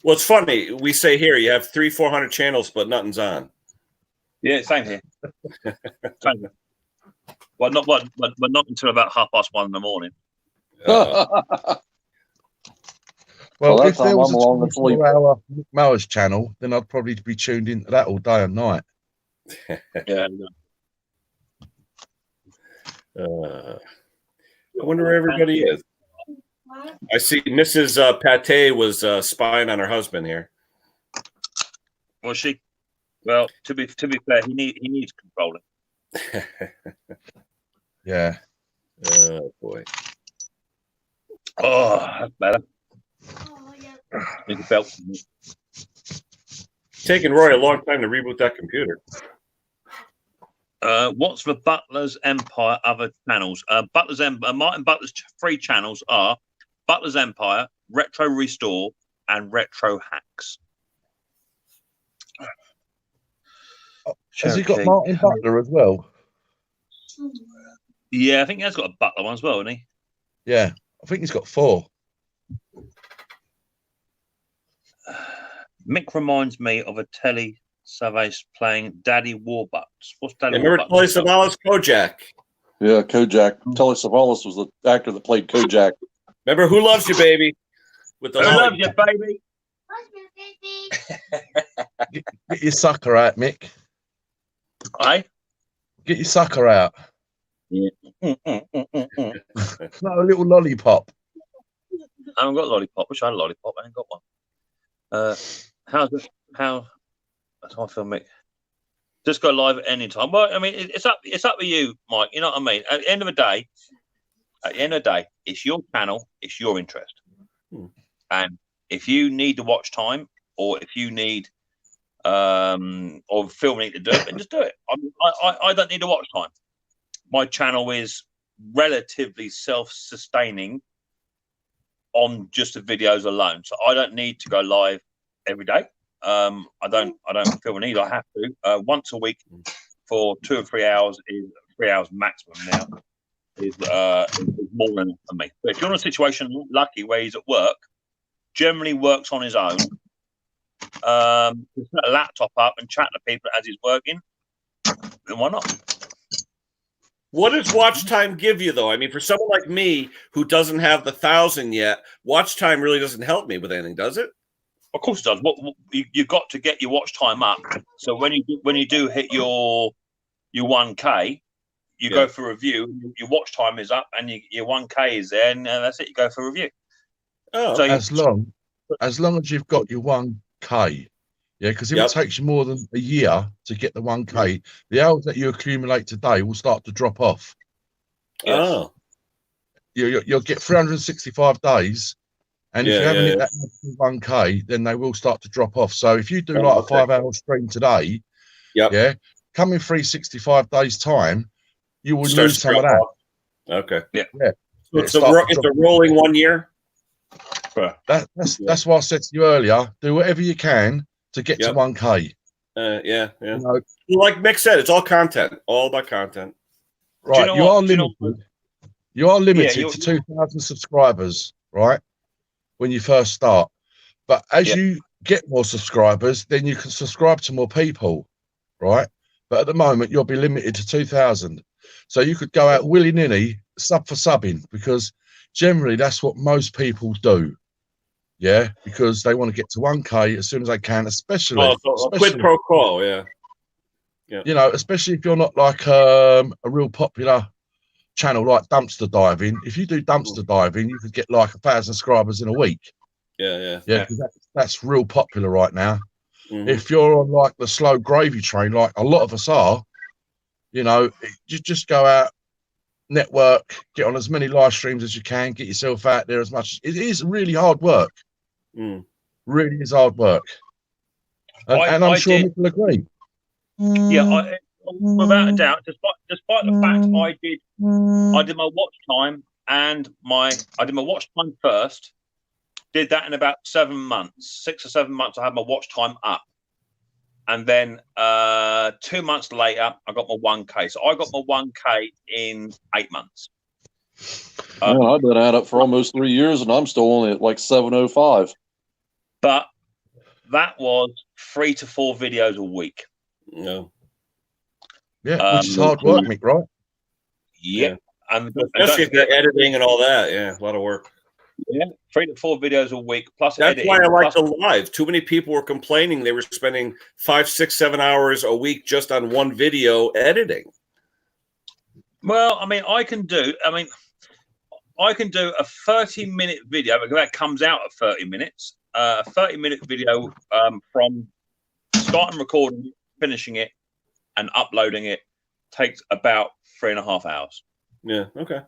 Well, it's funny. We say here you have 300-400 channels, but nothing's on. Yeah, same here. Same here. Well, not until about 1:30 in the morning. Well, if there was a 24-hour Mowers channel, then I'd probably be tuned into that all day and night. Yeah. I wonder where everybody is. I see Mrs. Pate was spying on her husband here. Was she? Well, to be fair, he needs controlling. Yeah. Oh boy. Oh, that's better. Taking Roy a long time to reboot that computer. What's the Butler's Empire other channels? Martin Butler's 3 channels are Butler's Empire, Retro Restore, and Retro Hacks. Has he got Martin Butler as well? Yeah, I think he has got a Butler one as well, hasn't he? Yeah, I think he's got 4. Mick reminds me of a Telly Savages playing Daddy Warbucks. What's Daddy Remember Warbucks? Telly Savalas Kojak? Yeah, Kojak. Telly Savalas was the actor that played Kojak. Remember Who Loves You, Baby? With the Who Loves You, Baby? Get your sucker out, Mick. Aye? Get your sucker out. Yeah. Not a little lollipop. I haven't got a lollipop. Wish I had a lollipop. I ain't got one. How? That's how I feel, Mick. Just go live at any time. Well, I mean, it's up to you, Mike. You know what I mean? At the end of the day, it's your channel, it's your interest. And if you need the watch time, or if you need, or film need to do it, then just do it. I don't need the watch time. My channel is relatively self-sustaining on just the videos alone, so I don't need to go live every day. I don't feel the need. I have to once a week for 2 or 3 hours is 3 hours maximum now. Is more than enough for me. But if you're in a situation lucky where he's at work, generally works on his own, put a laptop up and chat to people as he's working, then why not? What does watch time give you, though? I mean, for someone like me who doesn't have the 1,000 yet, watch time really doesn't help me with anything, does it? Of course it does. You've got to get your watch time up. So when you do hit your 1K, you go for review. Your watch time is up, and your 1K is there, and that's it. You go for review. Oh, So you, as long as you've got your 1K. Yeah, because if Yep. it takes you more than a year to get the 1K, the hours that you accumulate today will start to drop off. yes. oh, You'll get 365 days, and if Yeah, you haven't yeah, hit that 1K, then they will start to drop off. So if you do Oh, like okay. a 5-hour stream today, Yep. yeah, come in 365 days time, you will Starts lose to some of drop that. off. Okay. Yeah. Yeah. So it's It'll a start to it's a drop. rolling 1 year. That's why I said to you earlier, do whatever you can to get to Yep. 1K. Yeah. You know, Like Mick said, it's all content, all about content. right? know You what? are Do you know limited. You are limited you're- to 2,000 subscribers, right? When you first start. But as Yeah. you get more subscribers, then you can subscribe to more people, right? But at the moment, you'll be limited to 2,000. So you could go out willy-nilly, sub for subbing, because generally that's what most people do. Yeah, because they want to get to 1K as soon as they can, especially, So a quid pro quo, yeah. you know, especially if you're not like a real popular channel like dumpster diving. If you do dumpster diving, you could get like 1,000 subscribers in a week. Yeah. Yeah, 'cause that's real popular right now. Mhm. If you're on like the slow gravy train, like a lot of us are, you know, you just go out, network, get on as many live streams as you can, get yourself out there as much. It is really hard work. Mm. Really is hard work. And I'm sure Mick will agree. Yeah, without a doubt. Despite the fact I did my watch time and I did my watch time first. Did that in about 7 months, 6 or 7 months. I had my watch time up, and then 2 months later, I got my 1K. So I got my 1K in 8 months. Man, I've been at it for almost 3 years, and I'm still only at like 705. But that was 3 to 4 videos a week. No. Yeah, which is hard work, Mick, right? Yeah. And Especially if you're editing and all that. Yeah, a lot of work. Yeah, 3 to 4 videos a week plus That's editing. why I like the live. Too many people were complaining they were spending 5, 6, 7 hours a week just on one video editing. Well, I can do a 30-minute video because that comes out at 30 minutes. A 30-minute video from starting recording, finishing it, and uploading it takes about 3.5 hours. Yeah. Okay.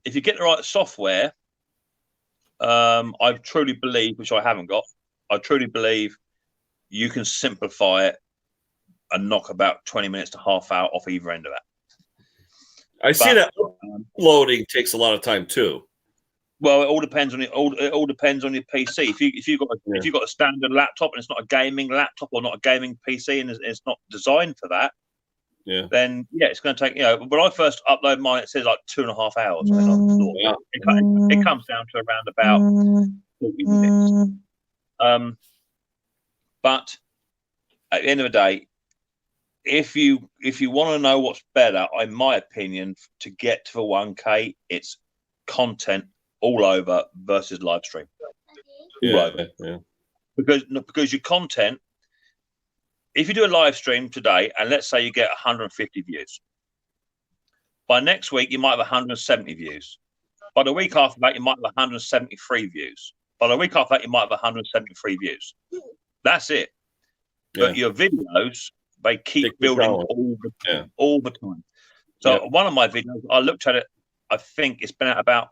If you get the right software, I truly believe, which I haven't got, I truly believe you can simplify it and knock about 20 minutes to half hour off either end of that. I see that uploading takes a lot of time too. Well, it all depends on it. It all depends on your PC. If you've got a standard laptop and it's not a gaming laptop or not a gaming PC and it's not designed for that, then it's going to take. When I first upload mine, it says like 2.5 hours. It comes down to around about 40 minutes. But at the end of the day, if you want to know what's better, in my opinion, to get to the 1K, it's content all over versus live stream. All over. Yeah. Because your content, if you do a live stream today, and let's say you get 150 views, by next week you might have 170 views. By the week after that, you might have 173 views. By the week after that, you might have 173 views. That's it. But your videos, they keep building all the time. So one of my videos, I looked at it. I think it's been out about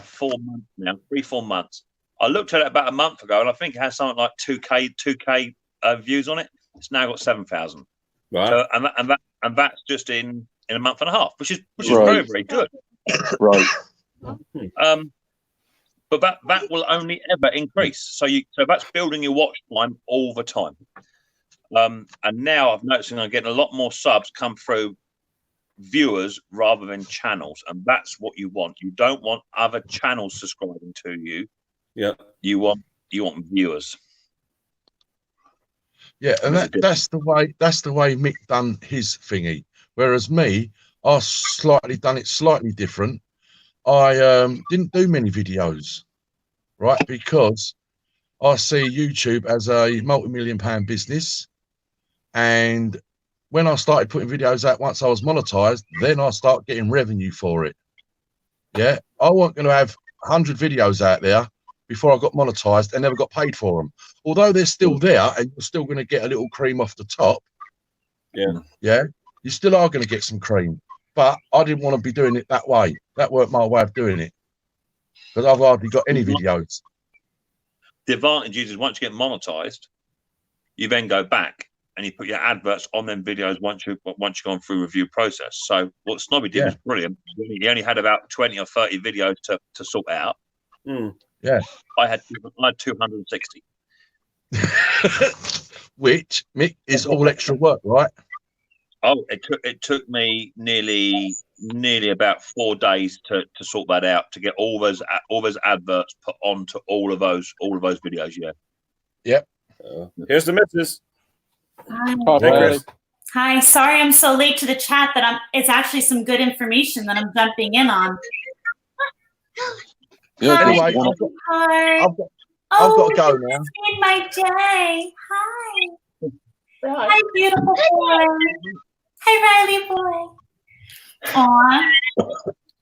4 months now, 3-4 months. I looked at it about a month ago, and I think it has something like 2K views on it. It's now got 7,000. Wow. So, and that's just in a month and a half, which is very, very good. Right. But that will only ever increase. So that's building your watch time all the time. And now I'm noticing I'm getting a lot more subs come through viewers rather than channels, and that's what you want. You don't want other channels subscribing to you. Yeah, you want viewers. Yeah, and that's the way Mick done his thingy. Whereas me, I done it slightly different. I didn't do many videos, right? Because I see YouTube as a multi-million-pound business, and when I started putting videos out once I was monetized, then I start getting revenue for it. Yeah, I wasn't going to have 100 videos out there before I got monetized and never got paid for them. Although they're still there and you're still going to get a little cream off the top. Yeah, you still are going to get some cream. But I didn't want to be doing it that way. That weren't my way of doing it. Because I've hardly got any videos. The advantage is once you get monetized, you then go back and you put your adverts on them videos once you've gone through review process. So what Snobby did was brilliant. He only had about 20 or 30 videos to sort out. Yeah. I had 260. Which, Mick, is all extra work, right? Oh, it took me nearly about 4 days to sort that out, to get all those adverts put onto all of those videos. Yeah. Yep. Here's the missus. Hi. Hey, Chris. Hi. Sorry I'm so late to the chat, but it's actually some good information that I'm jumping in on. Yeah, Hi, anyway, I've got to go now. It's made my day. Hi. Hi, beautiful boy. Hi, Riley boy. Aw.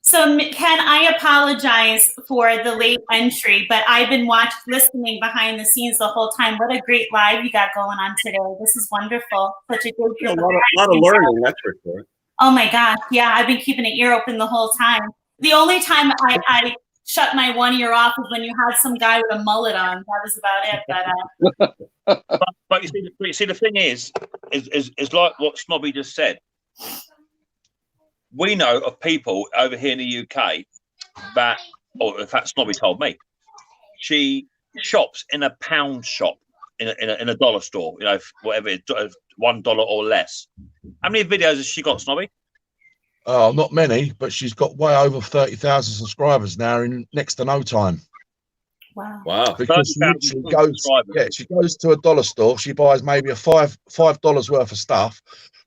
So, Ken, I apologize for the late entry, but I've been listening behind the scenes the whole time. What a great live you got going on today. This is wonderful. Such a good A lot of learning, that's for sure. Oh my gosh. Yeah, I've been keeping an ear open the whole time. The only time I shut my one ear off is when you had some guy with a mullet on. That was about it. But you see, the thing is like what Snobby just said. We know of people over here in the UK that, or in fact, Snobby told me, she shops in a pound shop in a dollar store. You know, whatever it is, $1 or less. How many videos has she got, Snobby? Oh, not many, but she's got way over 30,000 subscribers now in next to no time. Wow. Because she literally she goes to a dollar store, she buys maybe a $5 worth of stuff,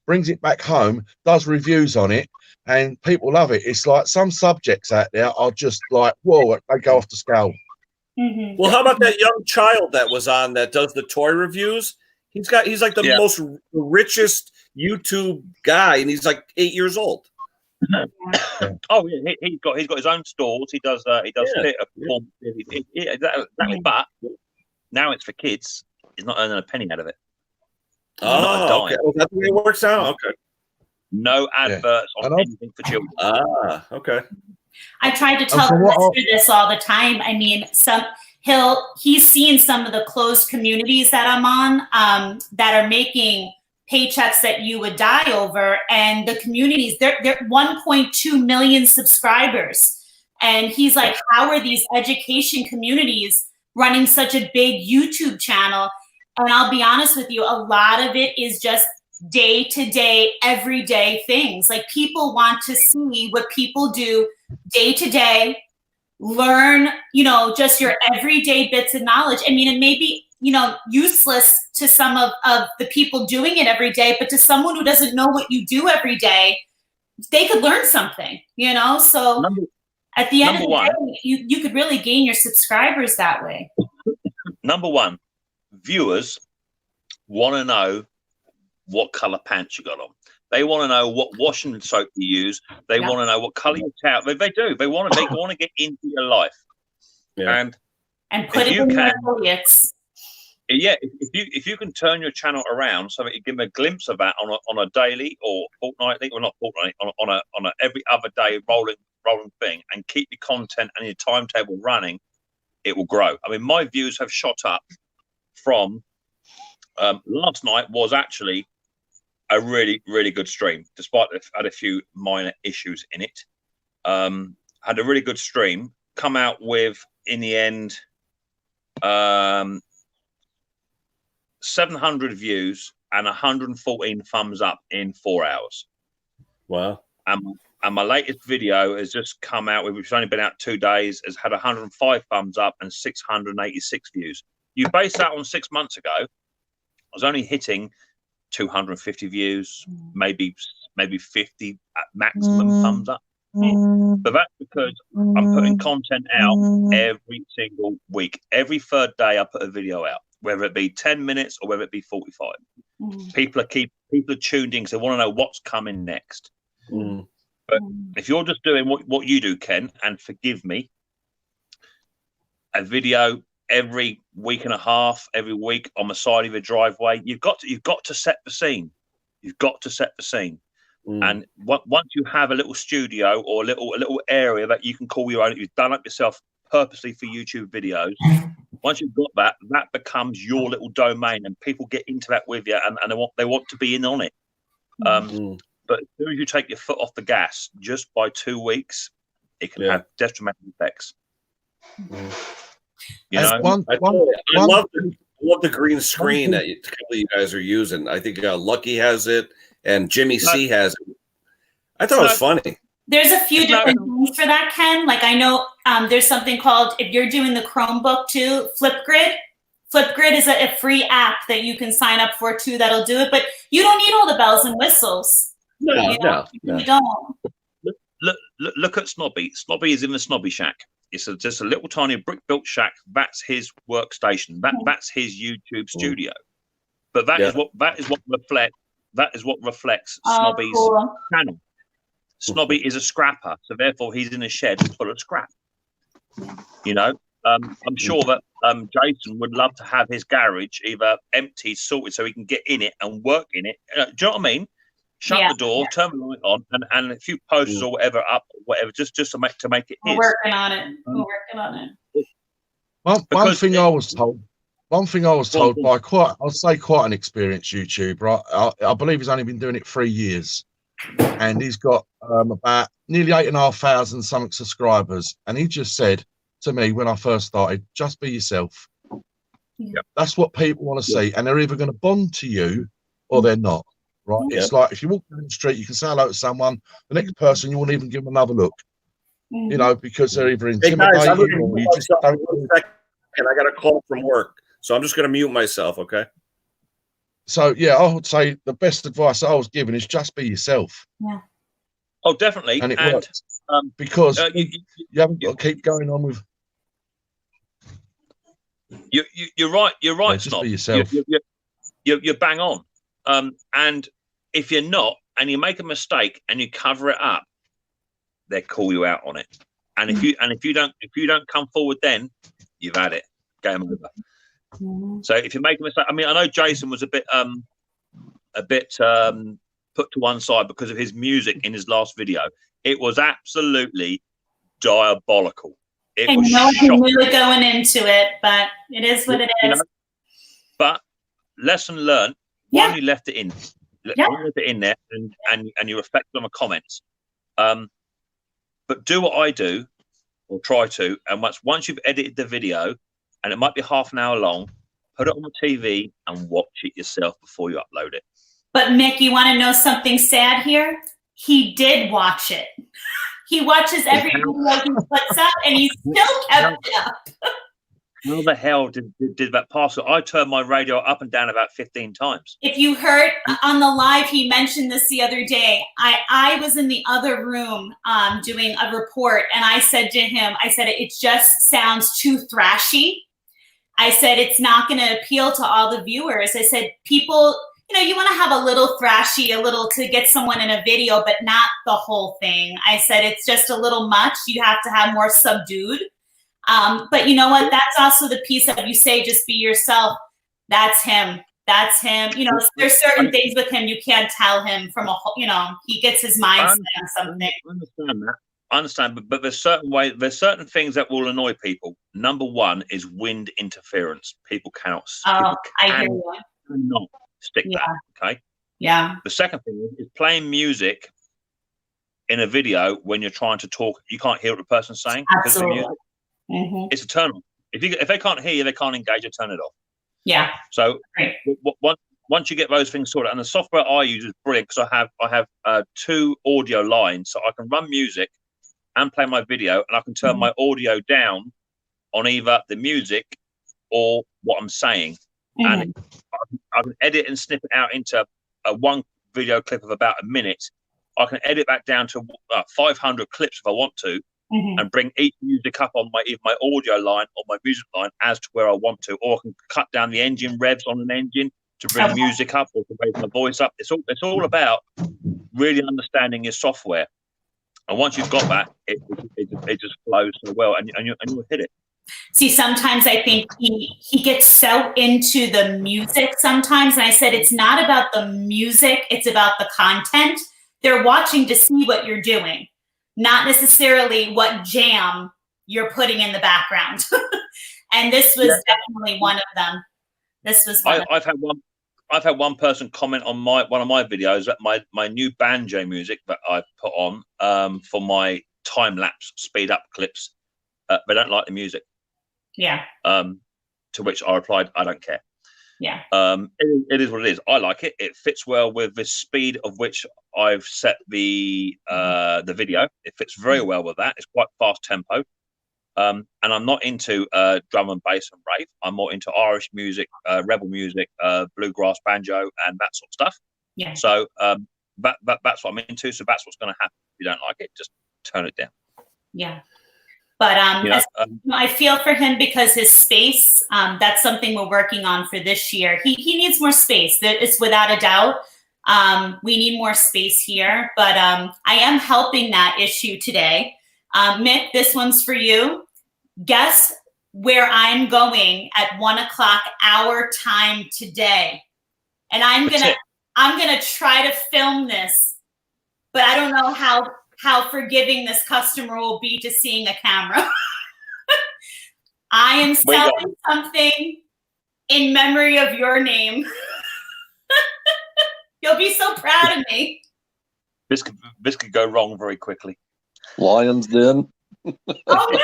brings it back home, does reviews on it, and people love it. It's like some subjects out there are just like, whoa, they go off the scale. Well, how about that young child that was on that does the toy reviews? He's like the most richest YouTube guy, and he's like 8 years old. Oh, yeah, he's got his own stores. He does theatre performance. Exactly. But now it's for kids. He's not earning a penny out of it. Oh, okay. Well, that's the way it works out. Okay. No adverts on anything for children. Ah, okay. I tried to tell Lester this all the time. I mean, he's seen some of the closed communities that I'm on that are making paychecks that you would die over, and the communities, they're 1.2 million subscribers, and he's like, how are these education communities running such a big YouTube channel? And I'll be honest with you, a lot of it is just day-to-day, everyday things. Like, people want to see what people do day-to-day, learn, just your everyday bits of knowledge. I mean, it may be, useless to some of the people doing it every day, but to someone who doesn't know what you do every day, they could learn something, So at the end of the day, you could really gain your subscribers that way. Number one, viewers want to know what color pants you got on. They want to know what washing soap you use. They want to know what color you towel. They do. They want to get into your life. Yeah. And put it in your affiliates. Yeah, if you can turn your channel around so that you give them a glimpse of that on a daily or fortnightly, or not fortnightly, on a every other day rolling thing, and keep your content and your timetable running, it will grow. I mean, my views have shot up from last night was actually a really, really good stream, despite it had a few minor issues in it. Had a really good stream. Come out with, in the end, 700 views and 114 thumbs up in 4 hours. Wow. And my latest video has just come out, which has only been out 2 days, has had 105 thumbs up and 686 views. You base that on 6 months ago, I was only hitting 250 views, maybe 50 at maximum thumbs up. But that's because I'm putting content out every single week. Every third day I put a video out, whether it be 10 minutes or whether it be 45. People are tuned in because they want to know what's coming next. But if you're just doing what you do, Ken, and forgive me, a video every week and a half, every week on the side of your driveway, you've got to set the scene. You've got to set the scene. And once you have a little studio or a little area that you can call your own, you've done up yourself purposely for YouTube videos. Once you've got that, that becomes your little domain, and people get into that with you, and they want to be in on it. But as soon as you take your foot off the gas, just by 2 weeks, it can have detrimental effects. You know, I love the green screen that you guys are using. I think Lucky has it and Jimmy C has it. I thought it was funny. There's a few different things for that, Ken. Like I know there's something called, if you're doing the Chromebook too, Flipgrid. Flipgrid is a free app that you can sign up for too that'll do it, but you don't need all the bells and whistles. No. You don't. Look at Snobby. Snobby is in the Snobby Shack. It's just a little tiny brick-built shack. That's his workstation. That's his YouTube studio. But that is what reflects Snobby's channel. Snobby is a scrapper, so therefore he's in a shed full of scrap. You know, I'm sure that Jason would love to have his garage either empty, sorted, so he can get in it and work in it. Do you know what I mean? Shut the door, turn the light on, and a few posters or whatever up, whatever, just to make it. We're working on it. We're working on it. One thing I was told by quite an experienced YouTuber. Right? I believe he's only been doing it 3 years, and he's got about nearly 8,500 something subscribers. And he just said to me when I first started, "Just be yourself." That's what people want to see, and they're either going to bond to you or they're not. Right? It's like if you walk down the street, you can say hello to someone. The next person, you won't even give them another look. You know, because they're either intimidating or you just don't. And I got a call from work, so I'm just going to mute myself. Okay. So I would say the best advice I was given is just be yourself. Yeah. Oh, definitely. And it works because you haven't got to keep going on with. You're right. You're right. Just be yourself. You're bang on. And if you're not, and you make a mistake and you cover it up, they call you out on it. And if you don't come forward, then you've had it. Game over. So if you make a mistake, I mean, I know Jason was a bit put to one side because of his music in his last video. It was absolutely diabolical. It was shocking. I knew it going into it, but it is what it is. You know? But lesson learned. One, you left it in. You left it in there, and you reflected on the comments. But do what I do, or try to, and once you've edited the video, and it might be half an hour long, put it on the TV and watch it yourself before you upload it. But Mick, you want to know something sad here? He did watch it. He watches every video he puts up, and he still kept it up. How the hell did that pass? I turned my radio up and down about 15 times. If you heard on the live, he mentioned this the other day. I was in the other room doing a report, and I said to him, it just sounds too thrashy. I said, it's not going to appeal to all the viewers. I said, people, you want to have a little thrashy, a little to get someone in a video, but not the whole thing. I said, it's just a little much. You have to have more subdued. But you know what? That's also the piece that you say, just be yourself. That's him. That's him. There's certain things with him you can't tell him from he gets his mindset on something. I understand, but there's certain things that will annoy people. Number one is wind interference. People cannot. I hear you. Cannot stick that. Okay. Yeah. The second thing is playing music in a video when you're trying to talk. You can't hear what the person's saying. Absolutely. It's a turn on. If they can't hear you, they can't engage. You turn it off. Yeah. So once you get those things sorted, and the software I use is brilliant because I have 2 audio lines, so I can run music and play my video, and I can turn my audio down on either the music or what I'm saying, and I can edit and snip it out into one video clip of about a minute. I can edit that down to 500 clips if I want to. And bring each music up on either my audio line or my music line as to where I want to, or I can cut down the engine revs on an engine to bring music up or to raise my voice up. It's all about really understanding your software. And once you've got that, it just flows so well, and you'll hit it. See, sometimes I think he gets so into the music sometimes, and I said it's not about the music, it's about the content. They're watching to see what you're doing, not necessarily what jam you're putting in the background. And this was definitely one of them. This was one. I've had one person comment on one of my videos that my new banjo music that I put on for my time lapse speed up clips. They don't like the music. Yeah. To which I replied, I don't care. Yeah. It is what it is. I like it. It fits well with the speed of which I've set the video. It fits very well with that. It's quite fast tempo. And I'm not into drum and bass and rave. I'm more into Irish music, rebel music, bluegrass, banjo, and that sort of stuff. Yeah. So that's what I'm into. So that's what's going to happen. If you don't like it, just turn it down. Yeah. But I feel for him because his space, that's something we're working on for this year. He needs more space. It's without a doubt. We need more space here. But I am helping that issue today. Mick, this one's for you. Guess where I'm going at 1 o'clock our time today. And I'm gonna try to film this, but I don't know how forgiving this customer will be to seeing a camera. I am selling something in memory of your name. You'll be so proud of me. This could go wrong very quickly. Lion's Den. Oh no.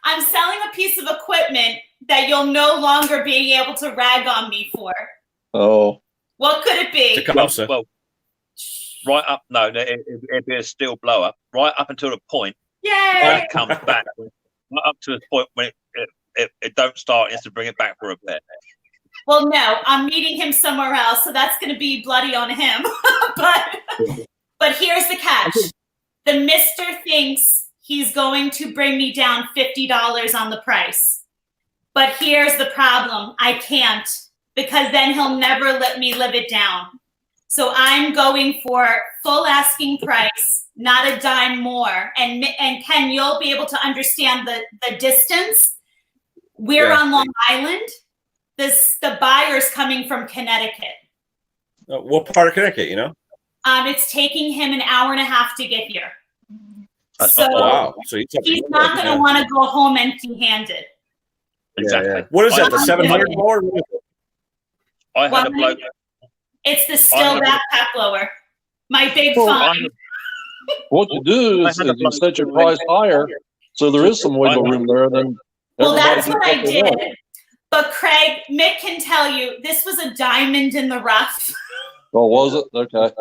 I'm selling a piece of equipment that you'll no longer be able to rag on me for. Oh. What could it be? Well, right up. No, it'd be a steel blower. Right up until the point when it comes back. Right up to the point when it don't start. It has to bring it back for repair. Well, no, I'm meeting him somewhere else, so that's going to be bloody on him. but here's the catch: the Mister thinks he's going to bring me down $50 on the price. But here's the problem: I can't, because then he'll never let me live it down. So I'm going for full asking price, not a dime more. And Ken, you'll be able to understand the distance. We're on Long Island. The buyer's coming from Connecticut. What part of Connecticut, you know? It's taking him an hour and a half to get here. So, wow. So he's not going to want to go home empty-handed. Exactly. Yeah. What is that, the 700 more? I had a bloke. It's the still backpack blower. My big fun. What you do is you set your price higher, so there is some wiggle room there. Then well, that's what I did. But Craig, Mick can tell you, this was a diamond in the rough. Oh, was it? Okay.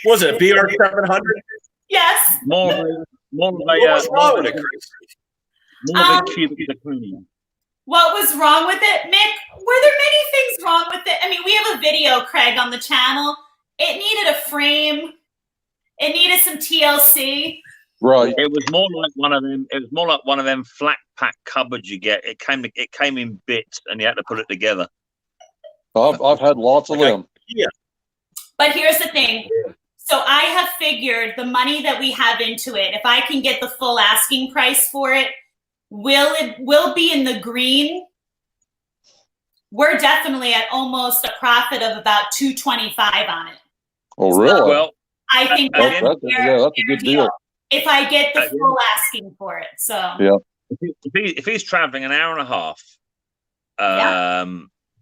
Was it a BR 700? Yes. More of a cubic zirconia. What was wrong with it, Mick? Were there many things wrong with it? I mean, we have a video, Craig, on the channel. It needed a frame. It needed some TLC. Right. It was more like one of them. It was more like one of them flat pack cupboards you get. It came in bits, and you had to put it together. I've had lots of them. Yeah. But here's the thing. So I have figured the money that we have into it, if I can get the full asking price for it, will be in the green. We're definitely at almost a profit of about $225 on it. Oh, really? Well, I think that's a good deal. If I get the full asking for it. So yeah. If he's traveling an hour and a half,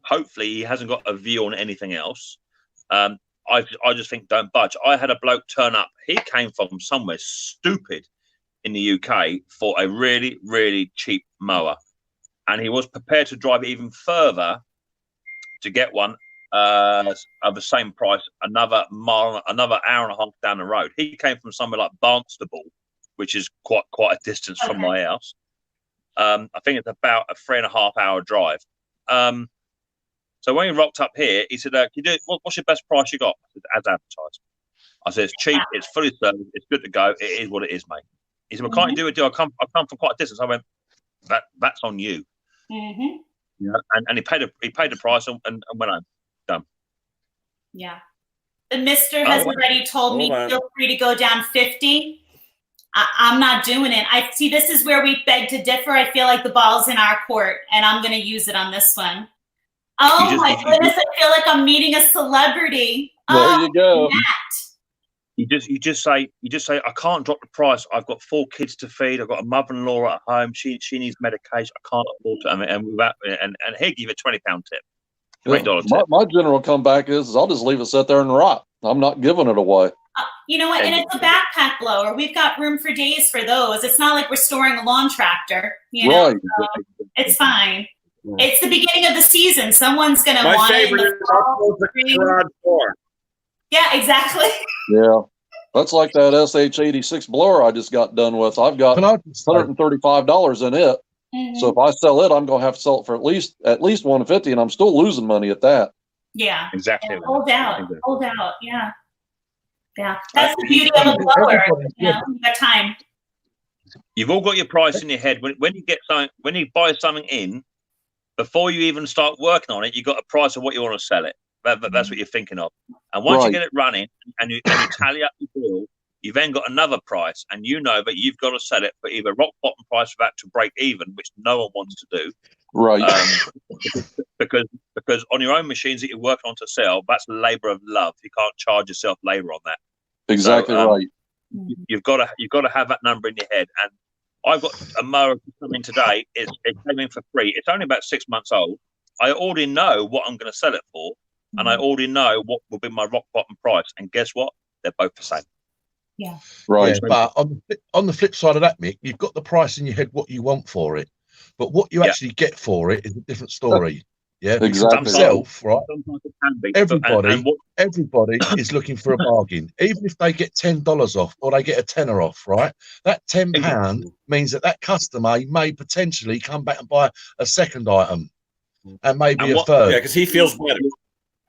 hopefully he hasn't got a view on anything else. I just think don't budge. I had a bloke turn up. He came from somewhere stupid in the UK for a really, really cheap mower. And he was prepared to drive even further to get one of the same price, another hour and a half down the road. He came from somewhere like Barnstable, which is quite a distance from my house. I think it's about a 3.5 hour drive. So when he rocked up here, he said, what's your best price you got? I said, as advertised. I said, it's cheap, it's fully serviced, it's good to go. It is what it is, mate. He said, well, can't you do a deal? I come from quite a distance. I went, that's on you. Mm-hmm. Yeah, and he paid the price and went home. Done. Yeah. The mister has already told me, feel free to go down 50. I'm not doing it. I see. This is where we beg to differ. I feel like the ball's in our court, and I'm going to use it on this one. Oh my goodness! I feel like I'm meeting a celebrity. There you go. Matt. You just say I can't drop the price. I've got 4 kids to feed. I've got a mother-in-law at home. She needs medication. I can't afford to. And he'll give you a £20 tip. $20 tip. My general comeback is I'll just leave it sit there and rot. I'm not giving it away. You know what? And it's a backpack blower. We've got room for days for those. It's not like we're storing a lawn tractor. You know, Right. so it's fine. Yeah. It's the beginning of the season. Someone's going to want My favorite is garage door. Yeah, exactly. Yeah. That's like that SH86 blower I just got done with. I've got $135 in it. Mm-hmm. So if I sell it, I'm going to have to sell it for at least $150, and I'm still losing money at that. Yeah. Exactly. Yeah, hold out. Yeah. Yeah. That's the beauty of a blower. You got time. You've all got your price in your head. When you get something, when you buy something in, before you even start working on it, you've got a price of what you want to sell it. That's what you're thinking of. And once you get it running and you tally up your bill, you've then got another price, and you know that you've got to sell it for either rock bottom price for that to break even, which no one wants to do. Right. Because on your own machines that you're working on to sell, that's labor of love. You can't charge yourself labor on that. Exactly right. You've got to have that number in your head. And I've got a mower coming today. It came in for free. It's only about 6 months old. I already know what I'm going to sell it for, and I already know what will be my rock bottom price. And guess what? They're both the same. Yeah. Right. Yeah, but on the flip side of that, Mick, you've got the price in your head what you want for it, but what you actually get for it is a different story. Yeah, exactly. Yourself, right? Everybody is looking for a bargain, even if they get $10 off or they get a tenner off, right? That £10 means that customer may potentially come back and buy a second item and maybe a third. Yeah, because he feels better.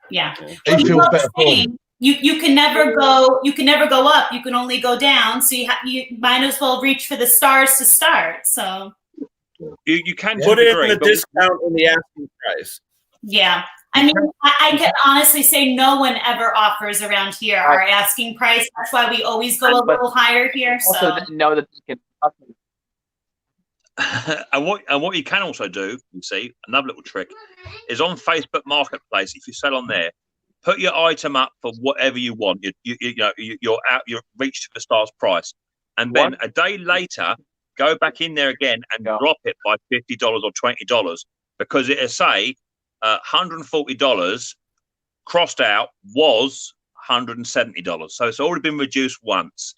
Yeah, he feels better for him. You can never go. You can never go up. You can only go down. So you might as well reach for the stars to start. So. You can put in the discount in the asking price. Yeah. I mean, I can honestly say no one ever offers around here our asking price. That's why we always go a little higher here. So also know that they can. and what you can also do, you see, another little trick is on Facebook Marketplace. If you sell on there, put your item up for whatever you want. You're reached the star's price, and then a day later, go back in there again and drop it by $50 or $20 because it'll say $140 crossed out was $170. So it's already been reduced once.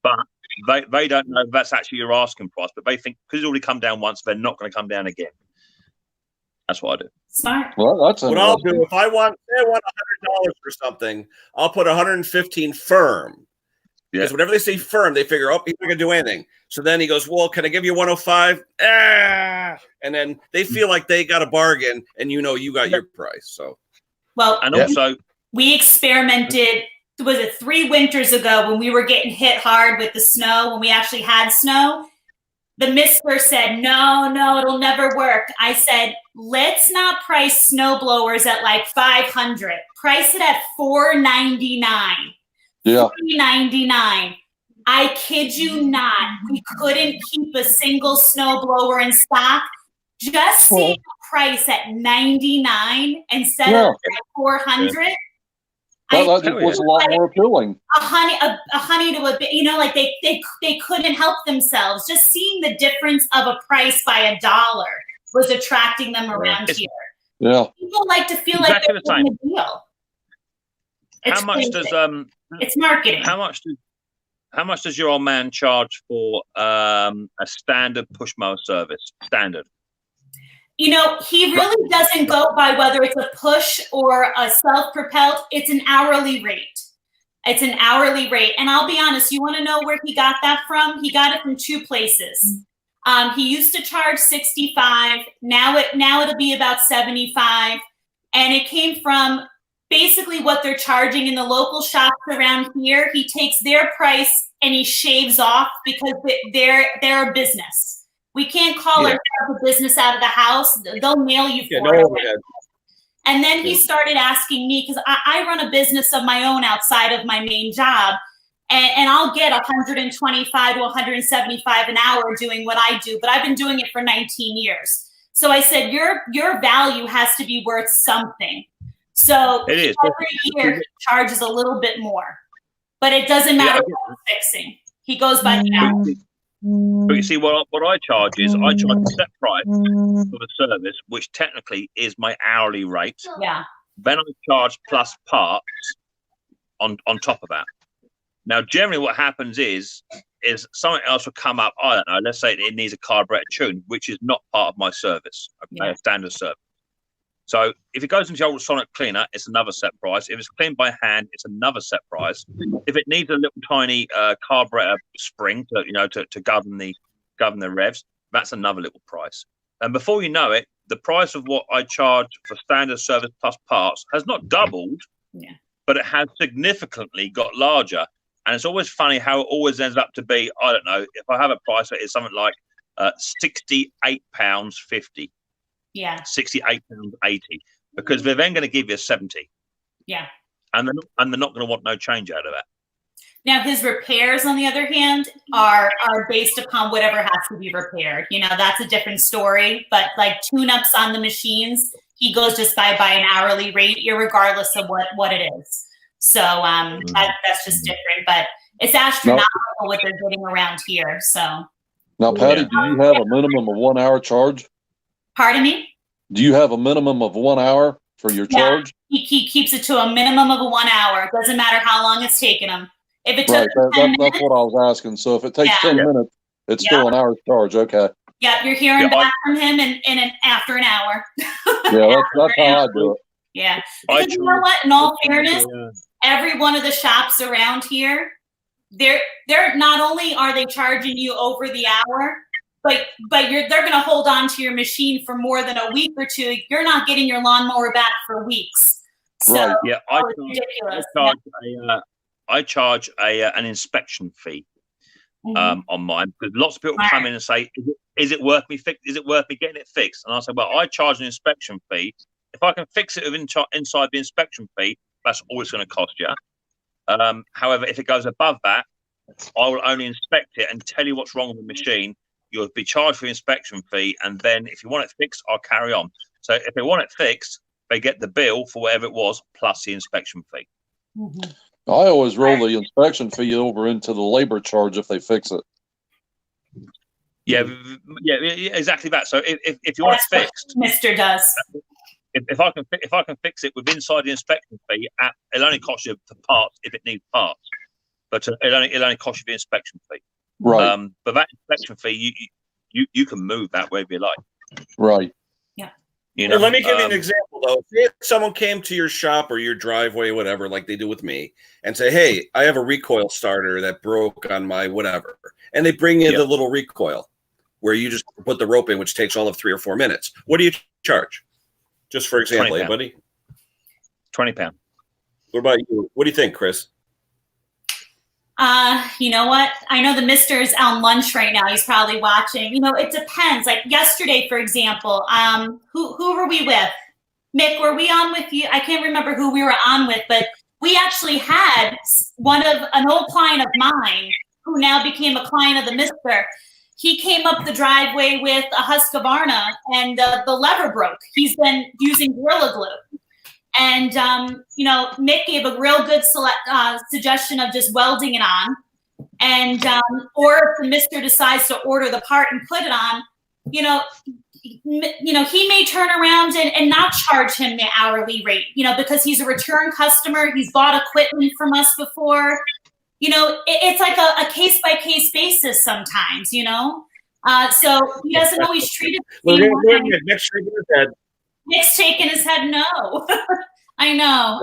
But they don't know if that's actually your asking price, but they think because it's already come down once, they're not going to come down again. That's what I do. Smart. Well, that's what I'll do if I want $100 for something, I'll put 115 firm. Because whenever they say firm, they figure, oh, he's not going to do anything. So then he goes, well, can I give you 105? And then they feel like they got a bargain, and you got your price. So, well, and also we experimented. Was it 3 winters ago when we were getting hit hard with the snow? When we actually had snow, the mister said, "No, it'll never work." I said, "Let's not price snow blowers at like $500. Price it at $499." Yeah. $399. I kid you not. We couldn't keep a single snowblower in stock. Just seeing the price at $99 instead of $400. That was a lot more appealing. A honey to a bit, like they couldn't help themselves. Just seeing the difference of a price by $1 was attracting them around here. Yeah. People like to feel like they're getting a deal. How much does it's marketing. How much does your old man charge for a standard push mower service? Standard. He really doesn't go by whether it's a push or a self-propelled. It's an hourly rate. And I'll be honest, you want to know where he got that from? He got it from 2 places. He used to charge $65. Now it'll be about $75. And it came from basically what they're charging in the local shops around here. He takes their price and he shaves off because they're a business. We can't call ourselves a business out of the house. They'll mail you for it. And then he started asking me, because I run a business of my own outside of my main job, and I'll get 125 to 175 an hour doing what I do, but I've been doing it for 19 years. So I said, your value has to be worth something. So It is. every year he charges a little bit more, but it doesn't matter what I'm fixing. He goes by the hour. But you see, what I charge is I charge a set price for the service, which technically is my hourly rate. Yeah. Then I charge plus parts on top of that. Now, generally, what happens is something else will come up. I don't know. Let's say it needs a carburetor tune, which is not part of my service. Okay, a standard service. So if it goes into the ultrasonic cleaner, it's another set price. If it's cleaned by hand, it's another set price. If it needs a little tiny carburetor spring to govern the revs, that's another little price. And before you know it, the price of what I charge for standard service plus parts has not doubled, but it has significantly got larger. And it's always funny how it always ends up to be, I don't know, if I have a price, it's something like £68.50. Yeah. £68.80, because they're then going to give you a 70. Yeah. And they're not going to want no change out of that. Now his repairs, on the other hand, are based upon whatever has to be repaired. That's a different story. But like tune-ups on the machines, he goes just by an hourly rate, irregardless of what it is. So that's just different. But it's astronomical what they're getting around here. So now, Patty, do you have a minimum of 1 hour charge? Pardon me? Do you have a minimum of 1 hour for your charge? He keeps it to a minimum of 1 hour. It doesn't matter how long it's taken him. If it took that's what I was asking. So if it takes 10 minutes, it's still an hour's charge. Okay. Yeah, you're hearing back from him after an hour. Yeah, that's how I do it. Yeah. Because you know what? In all fairness, every one of the shops around here, they're not only are they charging you over the hour, but they're going to hold on to your machine for more than a week or two. You're not getting your lawnmower back for weeks. So, right. Yeah. ridiculous. I charge an inspection fee on mine, because lots of people come in and say, "Is it worth me Is it worth me getting it fixed?" And I say, "Well, I charge an inspection fee. If I can fix it inside the inspection fee, that's all it's going to cost you. However, if it goes above that, I will only inspect it and tell you what's wrong with the machine. You'll be charged for the inspection fee, and then if you want it fixed, I'll carry on." So if they want it fixed, they get the bill for whatever it was plus the inspection fee. Mm-hmm. I always roll the inspection fee over into the labor charge if they fix it. Yeah, exactly that. So if you want it fixed, Mr. does. If I can fix it with inside the inspection fee, it'll only cost you the parts if it needs parts, but it'll only cost you the inspection fee. Right. But that inspection fee, you can move that wherever you like. Right. Yeah. Well, let me give you an example, though. If someone came to your shop or your driveway, whatever, like they do with me, and say, "Hey, I have a recoil starter that broke on my whatever," and they bring in the little recoil where you just put the rope in, which takes all of 3 or 4 minutes. What do you charge? Just for example, buddy. £20. What about you? What do you think, Chris? You know what? I know the Mr. is on lunch right now. He's probably watching. It depends. Like yesterday, for example, who were we with? Mick, were we on with you? I can't remember who we were on with, but we actually had an old client of mine who now became a client of the Mr. He came up the driveway with a Husqvarna and the lever broke. He's been using Gorilla Glue. And, Mick gave a real good suggestion of just welding it on. And, or if the Mr. decides to order the part and put it on, he may turn around and not charge him the hourly rate, because he's a return customer. He's bought equipment from us before. It's like a case-by-case basis sometimes, so he doesn't always treat it the same way. Mick's shaking his head no. I know.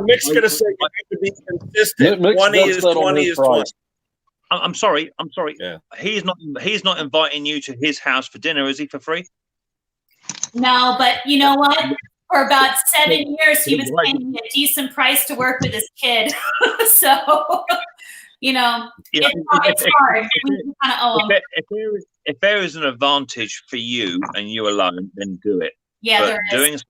Mick's going to say you have to be consistent. 20 is 20 is 20. I'm sorry. Yeah. He's not inviting you to his house for dinner, is he, for free? No, but you know what? For about 7 years, he was paying me a decent price to work with his kid. So, it's hard. We kind of owe him. If there is an advantage for you and you alone, then do it. Yeah, but there is.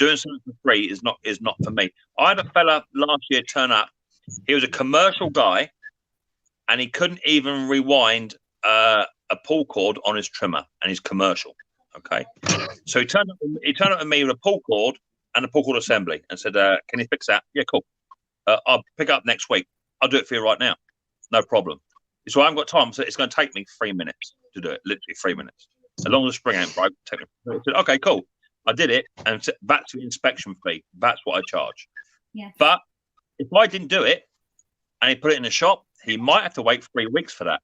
doing something for free is not for me. I had a fella last year turn up. He was a commercial guy, and he couldn't even rewind a pull cord on his trimmer, and he's commercial. Okay, so he turned up to me with a pull cord and a pull cord assembly, and said, "Can you fix that?" Yeah, cool. I'll pick it up next week. I'll do it for you right now. No problem. So I haven't got time. So it's going to take me 3 minutes to do it. Literally 3 minutes. As long as the spring ain't broke, take me. I said, okay, cool. I did it, and back to the inspection fee. That's what I charge. Yeah. But if I didn't do it, and he put it in the shop, he might have to wait 3 weeks for that.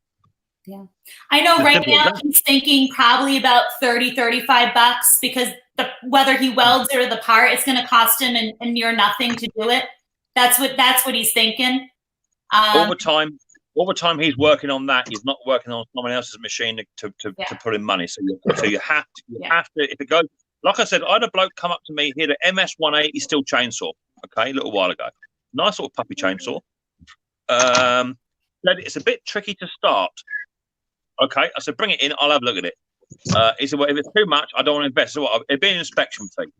Yeah. I know right now he's thinking probably about $30-35 because whether he welds it or the part, it's going to cost him a near nothing to do it. That's what he's thinking. All the time he's working on that, he's not working on someone else's machine to put in money. So you have to, if it goes, like I said, I had a bloke come up to me, he had an MS-180 steel chainsaw, okay, a little while ago. Nice little puppy chainsaw. Said it's a bit tricky to start. Okay, I said, bring it in, I'll have a look at it. He said, well, if it's too much, I don't want to invest. So what? It'd be an inspection fee.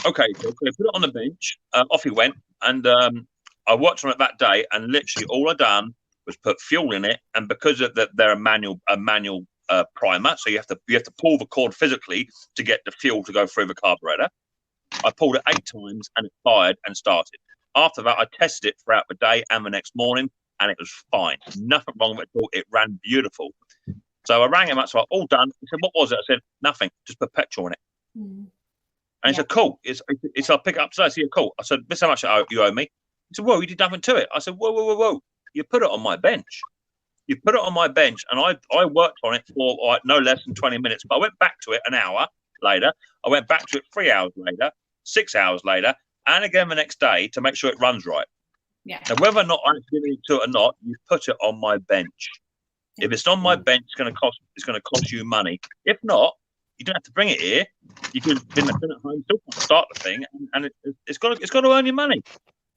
Okay, so we put it on the bench. Off he went, and I worked on it that day. And literally, all I done was put fuel in it. And because of that, they're a manual primer, so you have to pull the cord physically to get the fuel to go through the carburetor. I pulled it 8 times, and it fired and started. After that, I tested it throughout the day and the next morning, and it was fine. Nothing wrong with it at all. It ran beautiful. So I rang him up, so all done. He said, what was it? I said, nothing, just put petrol in it. Mm. And he said, cool. It's I'll pick it up today. I said, yeah, cool. I said, this is how much you owe me. He said, whoa, you did nothing to it. I said, whoa. You put it on my bench. You put it on my bench, and I worked on it for no less than 20 minutes. But I went back to it an hour later. I went back to it 3 hours later, 6 hours later, and again the next day to make sure it runs right. Yeah. Now, whether or not I'm giving it to it or not, you put it on my bench. If it's on my bench, it's going to cost you money. If not, you don't have to bring it here. You can been at home, still start the thing, and it's got to earn you money.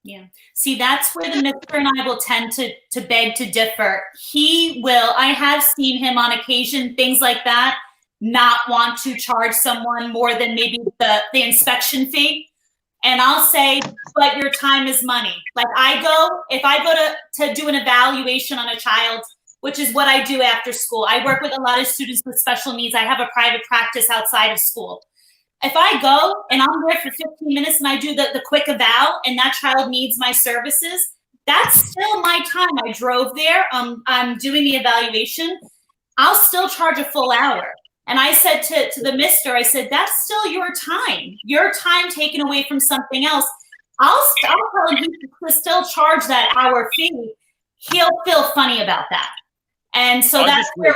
Yeah. See, that's where the Mr. and I will tend to beg to differ. He will. I have seen him on occasion, things like that, not want to charge someone more than maybe the inspection fee. And I'll say, but your time is money. Like if I go to do an evaluation on a child, which is what I do after school. I work with a lot of students with special needs. I have a private practice outside of school. If I go and I'm there for 15 minutes and I do the quick eval and that child needs my services, that's still my time. I drove there. I'm doing the evaluation. I'll still charge a full hour. And I said to the mister, I said, that's still your time taken away from something else. I'll tell him he can still charge that hour fee. He'll feel funny about that. And so that's where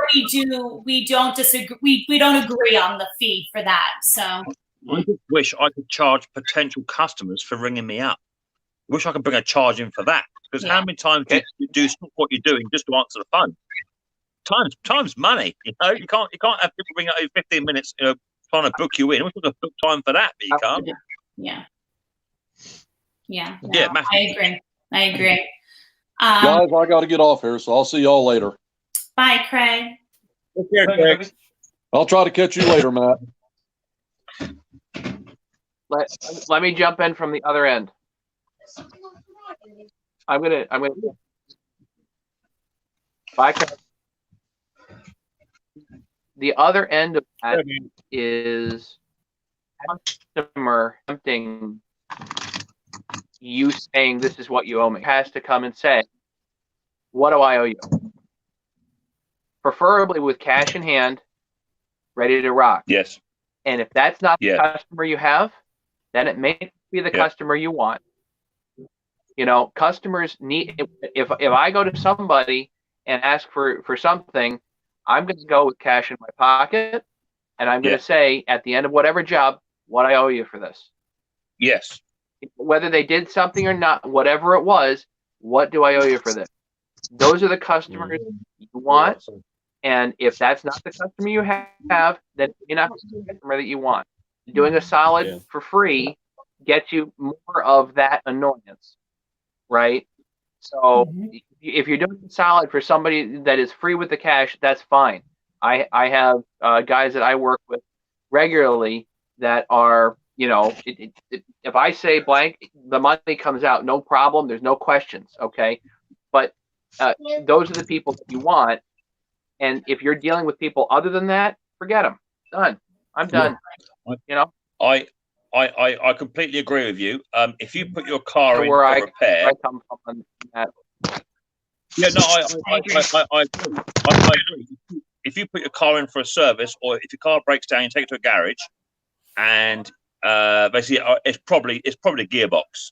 we don't disagree. We don't agree on the fee for that. So I just wish I could charge potential customers for ringing me up. Wish I could bring a charge in for that. Because how many times do you do stop what you're doing just to answer the phone? Time's money. You know, you can't have people ring up every 15 minutes, trying to book you in. We're going to book time for that, but you can't. Yeah. Yeah. No, yeah. I agree. Guys, I got to get off here, so I'll see y'all later. Bye, Craig. Take care, Craig. I'll try to catch you later, Matt. Let me jump in from the other end. I'm gonna. Bye, Craig. The other end of that is customer tempting you saying this is what you owe me. Has to come and say, what do I owe you? Preferably with cash in hand, ready to rock. Yes. And if that's not the customer you have, then it may be the customer you want. You know, customers need, if I go to somebody and ask for something, I'm going to go with cash in my pocket, and I'm going to say at the end of whatever job, what I owe you for this. Yes. Whether they did something or not, whatever it was, what do I owe you for this? Those are the customers you want. And if that's not the customer you have, then you're not the customer that you want. Doing a solid for free gets you more of that annoyance, right? So if you're doing a solid for somebody that is free with the cash, that's fine. I have guys that I work with regularly that are you know, if I say blank, the money comes out, no problem. There's no questions. Okay. But those are the people that you want. And if you're dealing with people other than that, forget them. Done. I'm done. You know, I completely agree with you. If you put your car in where for I repair, come from on that. yeah, no, I agree. I agree. If you put your car in for a service, or if your car breaks down, you take it to a garage, and basically it's probably the gearbox.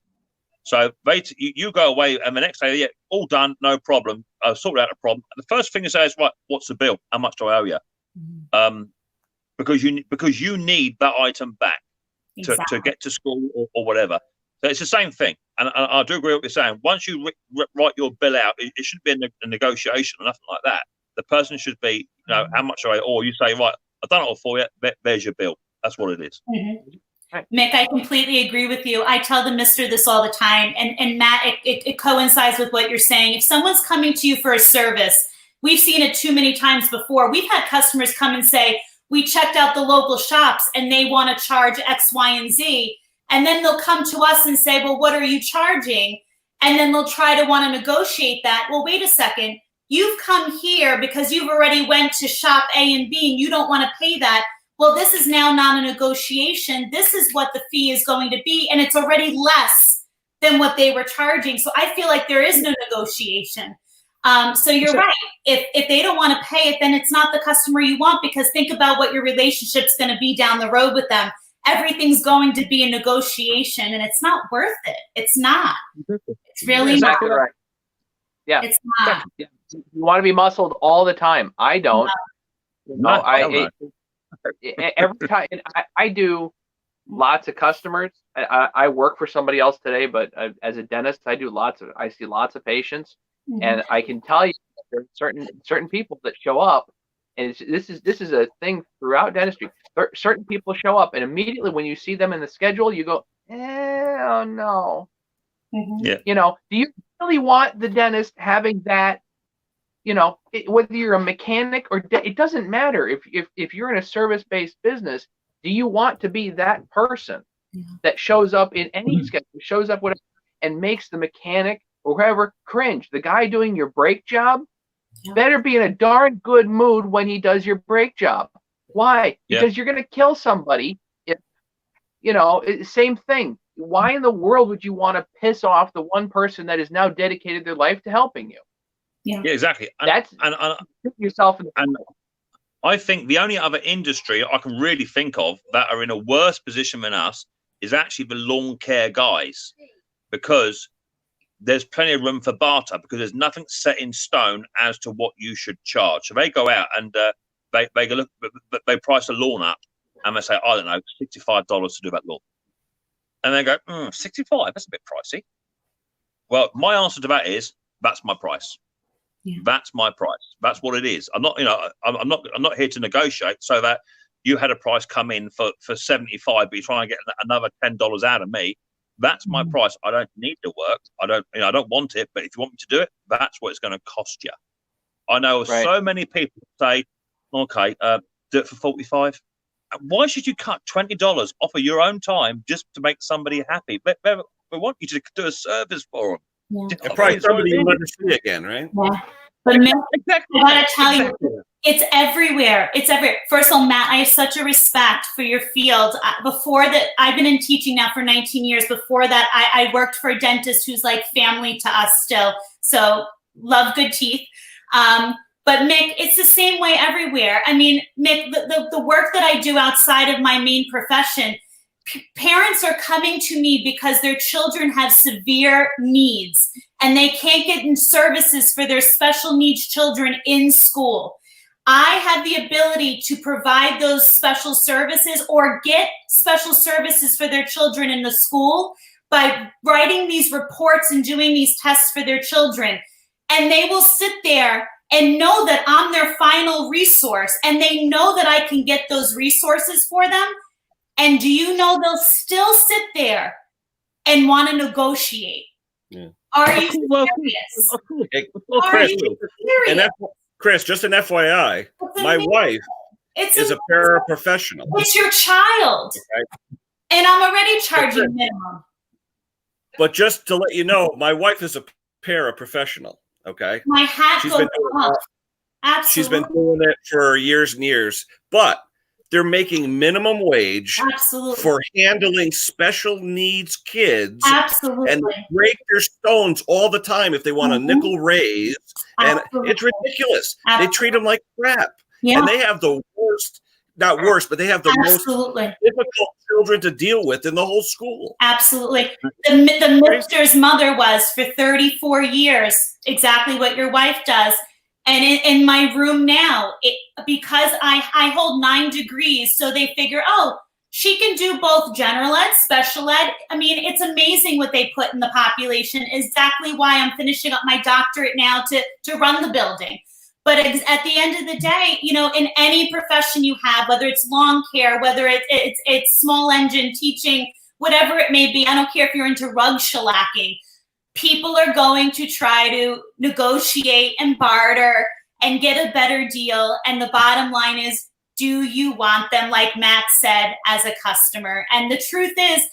So you go away, and the next day, yeah, all done, no problem. I've sorted out the problem. And the first thing you say is, right, what's the bill? How much do I owe you? Because you need that item back to get to school or whatever. So it's the same thing. And I do agree with what you're saying. Once you write your bill out, it shouldn't be a negotiation or nothing like that. The person should be, you know, how much do I owe? Or you say, right, I've done it all for you. There's your bill. That's what it is. Mick, I completely agree with you. I tell the mister this all the time. And Matt, it coincides with what you're saying. If someone's coming to you for a service, we've seen it too many times before. We've had customers come and say, we checked out the local shops and they want to charge X, Y, and Z. And then they'll come to us and say, well, what are you charging? And then they'll try to want to negotiate that. Well, wait a second. You've come here because you've already went to shop A and B and you don't want to pay that. Well, this is now not a negotiation. This is what the fee is going to be. And it's already less than what they were charging. So I feel like there is no negotiation. So you're right. If they don't want to pay it, then it's not the customer you want, because think about what your relationship's going to be down the road with them. Everything's going to be a negotiation, and it's not worth it. It's not. It's really exactly not. Right. Yeah. It's not. Yeah. You want to be muscled all the time. I don't. No, every time I do lots of customers. I work for somebody else today, but as a dentist, I see lots of patients. And I can tell you that there are certain people that show up, and this is a thing throughout dentistry. Certain people show up, and immediately when you see them in the schedule, you go, oh no. Yeah. You know, do you really want the dentist having that? You know, whether you're a mechanic or it doesn't matter. If you're in a service-based business, do you want to be that person that shows up in any schedule, shows up whatever, and makes the mechanic or whoever cringe? The guy doing your brake job better be in a darn good mood when he does your brake job. Why? Because you're going to kill somebody. If, you know, same thing. Why in the world would you want to piss off the one person that has now dedicated their life to helping you? Yeah, exactly. And yourself in and I think the only other industry I can really think of that are in a worse position than us is actually the lawn care guys, because there's plenty of room for barter, because there's nothing set in stone as to what you should charge. So they go out and they price a lawn up, and they say, I don't know, $65 to do that lawn. And they go, 65, that's a bit pricey. Well, my answer to that is, that's my price. Yeah. That's my price. That's what it is. I'm not here to negotiate so that you had a price come in for 75, but you're trying to get another $10 out of me. That's my price. I don't need the work. I don't want it, but if you want me to do it, that's what it's going to cost you. I know so many people say, okay, do it for 45. Why should you cut $20 off of your own time just to make somebody happy? They want you to do a service for them. Yeah. And probably somebody you'll never see again, right? Yeah. But exactly. I gotta tell you, it's everywhere. It's everywhere. First of all, Matt, I have such a respect for your field. Before that, I've been in teaching now for 19 years. Before that, I worked for a dentist who's like family to us still. So love good teeth. But Mick, it's the same way everywhere. I mean, Mick, the work that I do outside of my main profession, parents are coming to me because their children have severe needs and they can't get in services for their special needs children in school. I have the ability to provide those special services or get special services for their children in the school by writing these reports and doing these tests for their children. And they will sit there and know that I'm their final resource, and they know that I can get those resources for them. And do you know they'll still sit there and want to negotiate? Yeah. Are you serious? And Chris, just an FYI, my wife is a paraprofessional. It's your child. Okay. And I'm already charging minimum. But just to let you know, my wife is a paraprofessional. Okay, My hat she's goes been doing off. it. Absolutely. She's been doing it for years and years, but they're making minimum wage Absolutely. for handling special needs kids. Absolutely. And they break their stones all the time if they want a nickel raise. And it's ridiculous. They treat them like crap. Yeah. And they have the worst, not worst, but they have the most difficult children to deal with in the whole school. Absolutely. The minister's mother was for 34 years, exactly what your wife does. And in my room now, because I hold 9 degrees, so they figure, oh, she can do both general ed, special ed. I mean, it's amazing what they put in the population. Exactly why I'm finishing up my doctorate now to run the building. But at the end of the day, you know, in any profession you have, whether it's lawn care, whether it's small engine teaching, whatever it may be, I don't care if you're into rug shellacking. People are going to try to negotiate and barter and get a better deal. And the bottom line is, do you want them, like Matt said, as a customer? And the truth is,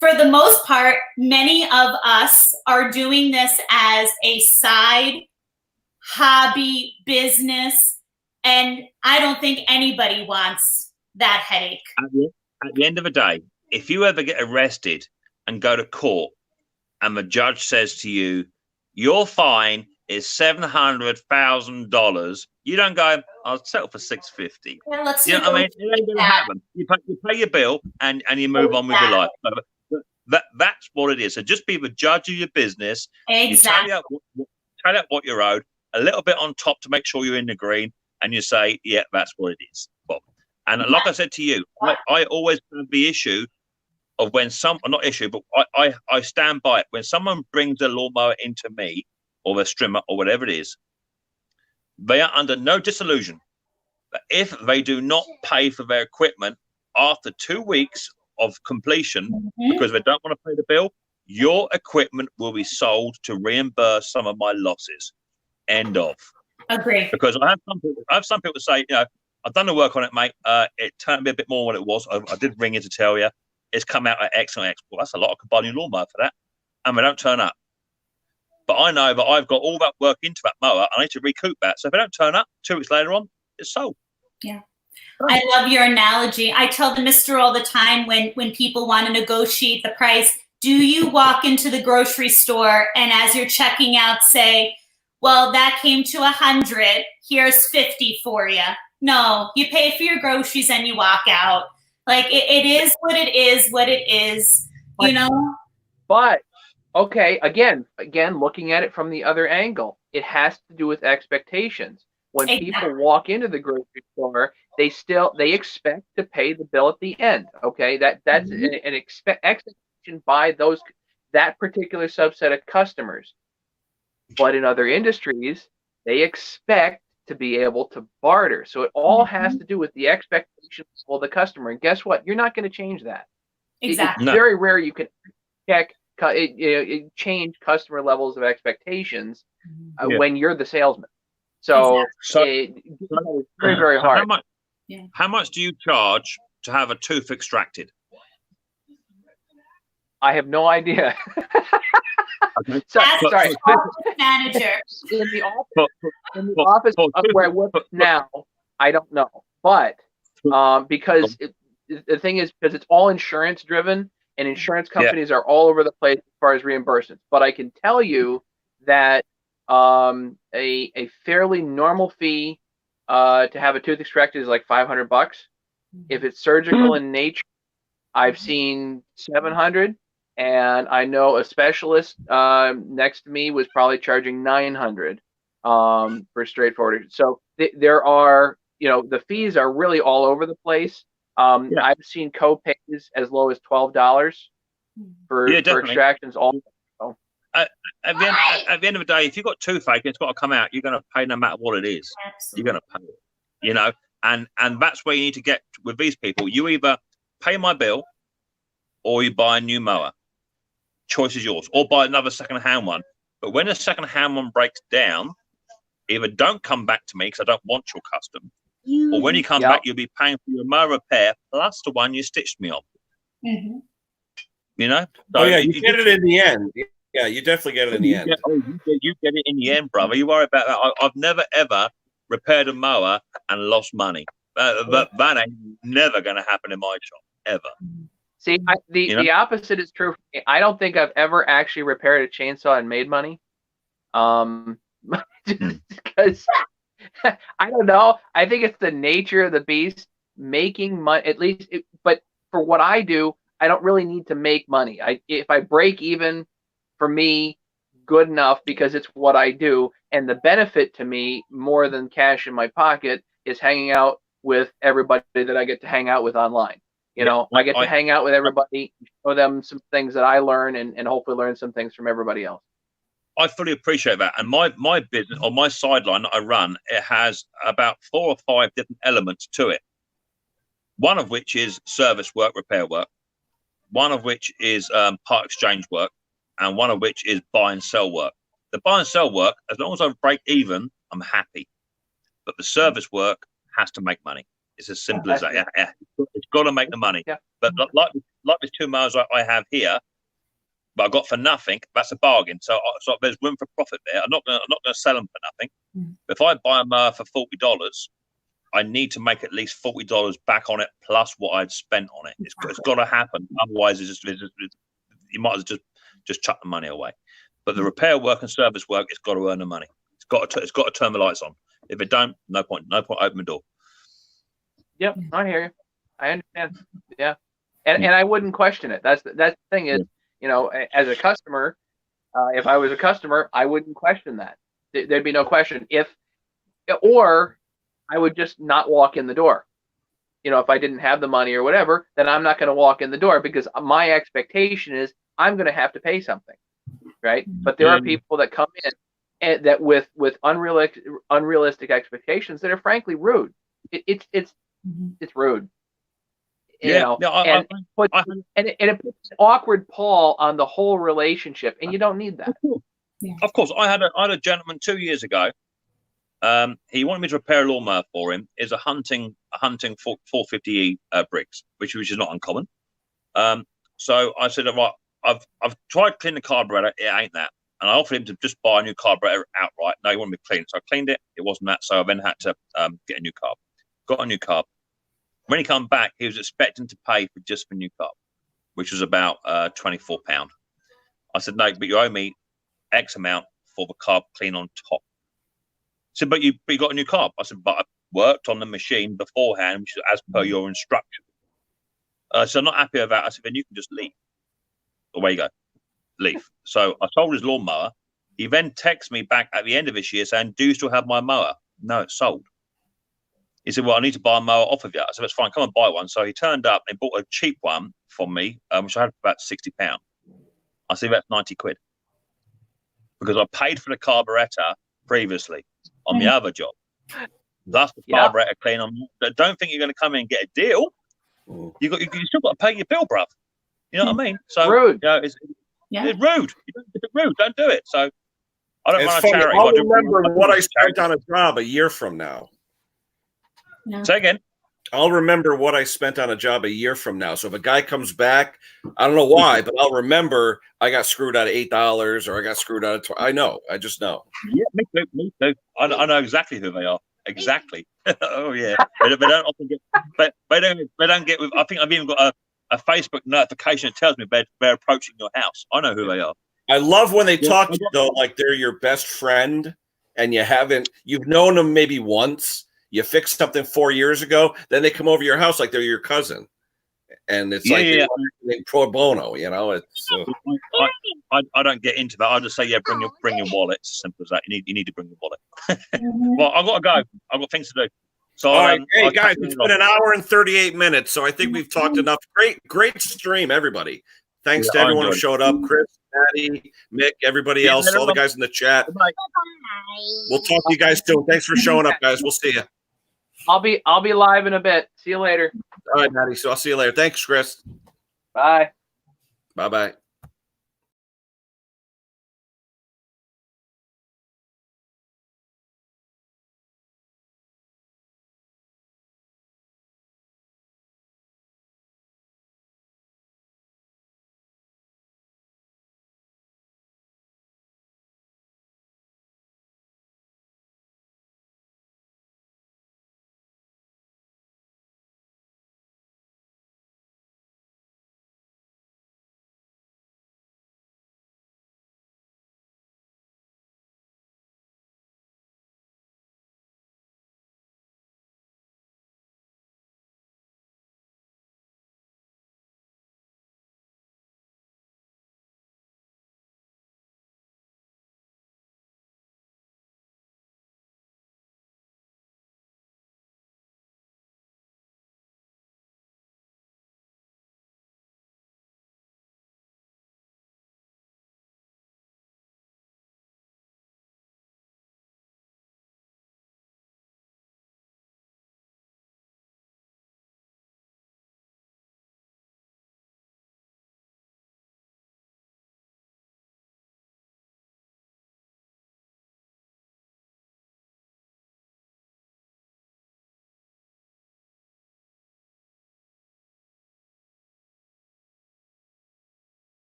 for the most part, many of us are doing this as a side hobby business. And I don't think anybody wants that headache. At the end of the day, if you ever get arrested and go to court, and the judge says to you, your fine is $700,000. You don't go, I'll settle for $650. Yeah, let's you know what I mean? It ain't going to happen. You pay your bill and you move on with your life. That's what it is. So just be the judge of your business. Exactly. You tally up what you're owed, a little bit on top to make sure you're in the green, and you say, yeah, that's what it is, Bob. And like I said to you, I always have the issue of when not issue, but I stand by it. When someone brings a lawnmower into me, or a strimmer, or whatever it is, they are under no disillusion that if they do not pay for their equipment after 2 weeks of completion, because they don't want to pay the bill, your equipment will be sold to reimburse some of my losses. End of. Agree. Because I have some people say, you know, I've done the work on it, mate. It turned out to be a bit more than it was. I did ring in to tell you. It's come out at X and X. Well, that's a lot. I could buy a new lawnmower for that. And they don't turn up. But I know that I've got all that work into that mower. I need to recoup that. So if they don't turn up, 2 weeks later on, it's sold. Yeah. I love your analogy. I tell the mister all the time when people want to negotiate the price, do you walk into the grocery store and as you're checking out say, well, that came to 100, here's 50 for you. No, you pay for your groceries and you walk out. Like it is what it is, you know? But okay, again, looking at it from the other angle, it has to do with expectations. When people walk into the grocery store, they expect to pay the bill at the end. Okay, that's an expectation by that particular subset of customers. But in other industries, they expect to be able to barter. So it all has to do with the expectations of the customer. And guess what? You're not going to change that. Exactly. It's very rare you can change customer levels of expectations when you're the salesman. So it's very, very hard. How much do you charge to have a tooth extracted? I have no idea. Okay. Sorry. Manager. In the office of where I work now, I don't know. But because the thing is, because it's all insurance driven, and insurance companies are all over the place as far as reimbursements. But I can tell you that a fairly normal fee to have a tooth extracted is like $500. If it's surgical in nature, I've seen $700. And I know a specialist next to me was probably charging $900 for straightforward. So there are, the fees are really all over the place. I've seen co-pays as low as $12 for extractions. At the end of the day, if you've got toothache and it's got to come out, you're going to pay no matter what it is. Absolutely. You're going to pay it, and that's where you need to get with these people. You either pay my bill or you buy a new mower. Choice is yours, or buy another second-hand one. But when a second-hand one breaks down, either don't come back to me because I don't want your custom, or when you come back, you'll be paying for your mower repair plus the one you stitched me on. Mm-hmm. You know? So oh yeah, you get it in the end. Yeah, you definitely get it in the end. You get it in the end, brother. You worry about that. I've never ever repaired a mower and lost money. But that ain't never going to happen in my shop ever. See, the opposite is true. I don't think I've ever actually repaired a chainsaw and made money. Because I don't know. I think it's the nature of the beast making money. At least, but for what I do, I don't really need to make money. If I break even, for me, good enough because it's what I do, and the benefit to me more than cash in my pocket is hanging out with everybody that I get to hang out with online. You know, I get to hang out with everybody, show them some things that I learn, and hopefully learn some things from everybody else. I fully appreciate that. And my business, or my sideline that I run, it has about 4 or 5 different elements to it. One of which is service work, repair work. One of which is part exchange work. And one of which is buy and sell work. The buy and sell work, as long as I break even, I'm happy. But the service work has to make money. It's as simple as that. It's got to make the money. Yeah. But like these 2 miles I have here, but I got for nothing. That's a bargain. So there's room for profit there. I'm not going to sell them for nothing. If I buy a mower for $40, I need to make at least $40 back on it plus what I'd spent on it. It's got to happen. Otherwise, you might as well just chuck the money away. But the repair work and service work, it's got to earn the money. It's got to turn the lights on. If it don't, no point open the door. Yep, I hear you. I understand. Yeah, and I wouldn't question it. That's the thing is, you know, as a customer, if I was a customer, I wouldn't question that. There'd be no question. Or I would just not walk in the door. You know, if I didn't have the money or whatever, then I'm not going to walk in the door because my expectation is I'm going to have to pay something, right? But there are people that come in and that with unrealistic expectations that are frankly rude. It's rude. Yeah, and it puts an awkward pall on the whole relationship, and you don't need that. Of course, I had a gentleman 2 years ago. He wanted me to repair a lawnmower for him. It's a hunting 450E Briggs, which is not uncommon. So I said, right, I've tried to clean the carburetor. It ain't that. And I offered him to just buy a new carburetor outright. No, he wanted me to clean it. So I cleaned it. It wasn't that. So I then had to get a new carb. Got a new carb. When he come back, he was expecting to pay for just the new carb, which was about £24. I said, no, but you owe me X amount for the carb clean on top. He said, but you got a new carb. I said, but I worked on the machine beforehand, which is as per your instruction. So I'm not happy with that. I said, then you can just leave. Away you go. Leave. So I sold his lawnmower. He then texted me back at the end of this year saying, do you still have my mower? No, it's sold. He said, well, I need to buy a mower off of you. I said, that's fine. Come and buy one. So he turned up and bought a cheap one from me, which I had for about £60. I said, that's 90 quid. Because I paid for the carburetor previously on the other job. That's the carburetor clean. Don't think you're going to come in and get a deal. You still got to pay your bill, bruv. You know what I mean? So rude. You know, it's rude. It's rude. Don't do it. So I don't run a charity. I'll remember what I spent on a job a year from now. No. Say again. I'll remember what I spent on a job a year from now. So if a guy comes back, I don't know why, but I'll remember I got screwed out of $8 or I got screwed out of I know. I just know. Yeah, me too. I know exactly who they are. Exactly. Oh yeah. They don't often get. But they don't get. I think I've even got a Facebook notification that tells me they're approaching your house. I know who they are. I love when they talk to you though, like they're your best friend, and you've known them maybe once. You fixed something 4 years ago, then they come over to your house like they're your cousin, and it's like pro bono. You know, it's. I don't get into that. I just say, bring your wallet. It's as simple as that. You need to bring your wallet. Well, I've got to go. I've got things to do. So, all right, hey guys, it's been an hour and 38 minutes, so I think we've talked enough. Great stream, everybody. Thanks to everyone who showed up, Chris, Patty, Mick, everybody else, all the guys in the chat. Bye. We'll talk to you guys soon. Thanks for showing up, guys. We'll see you. I'll be live in a bit. See you later. All right, Maddie. So I'll see you later. Thanks, Chris. Bye. Bye-bye.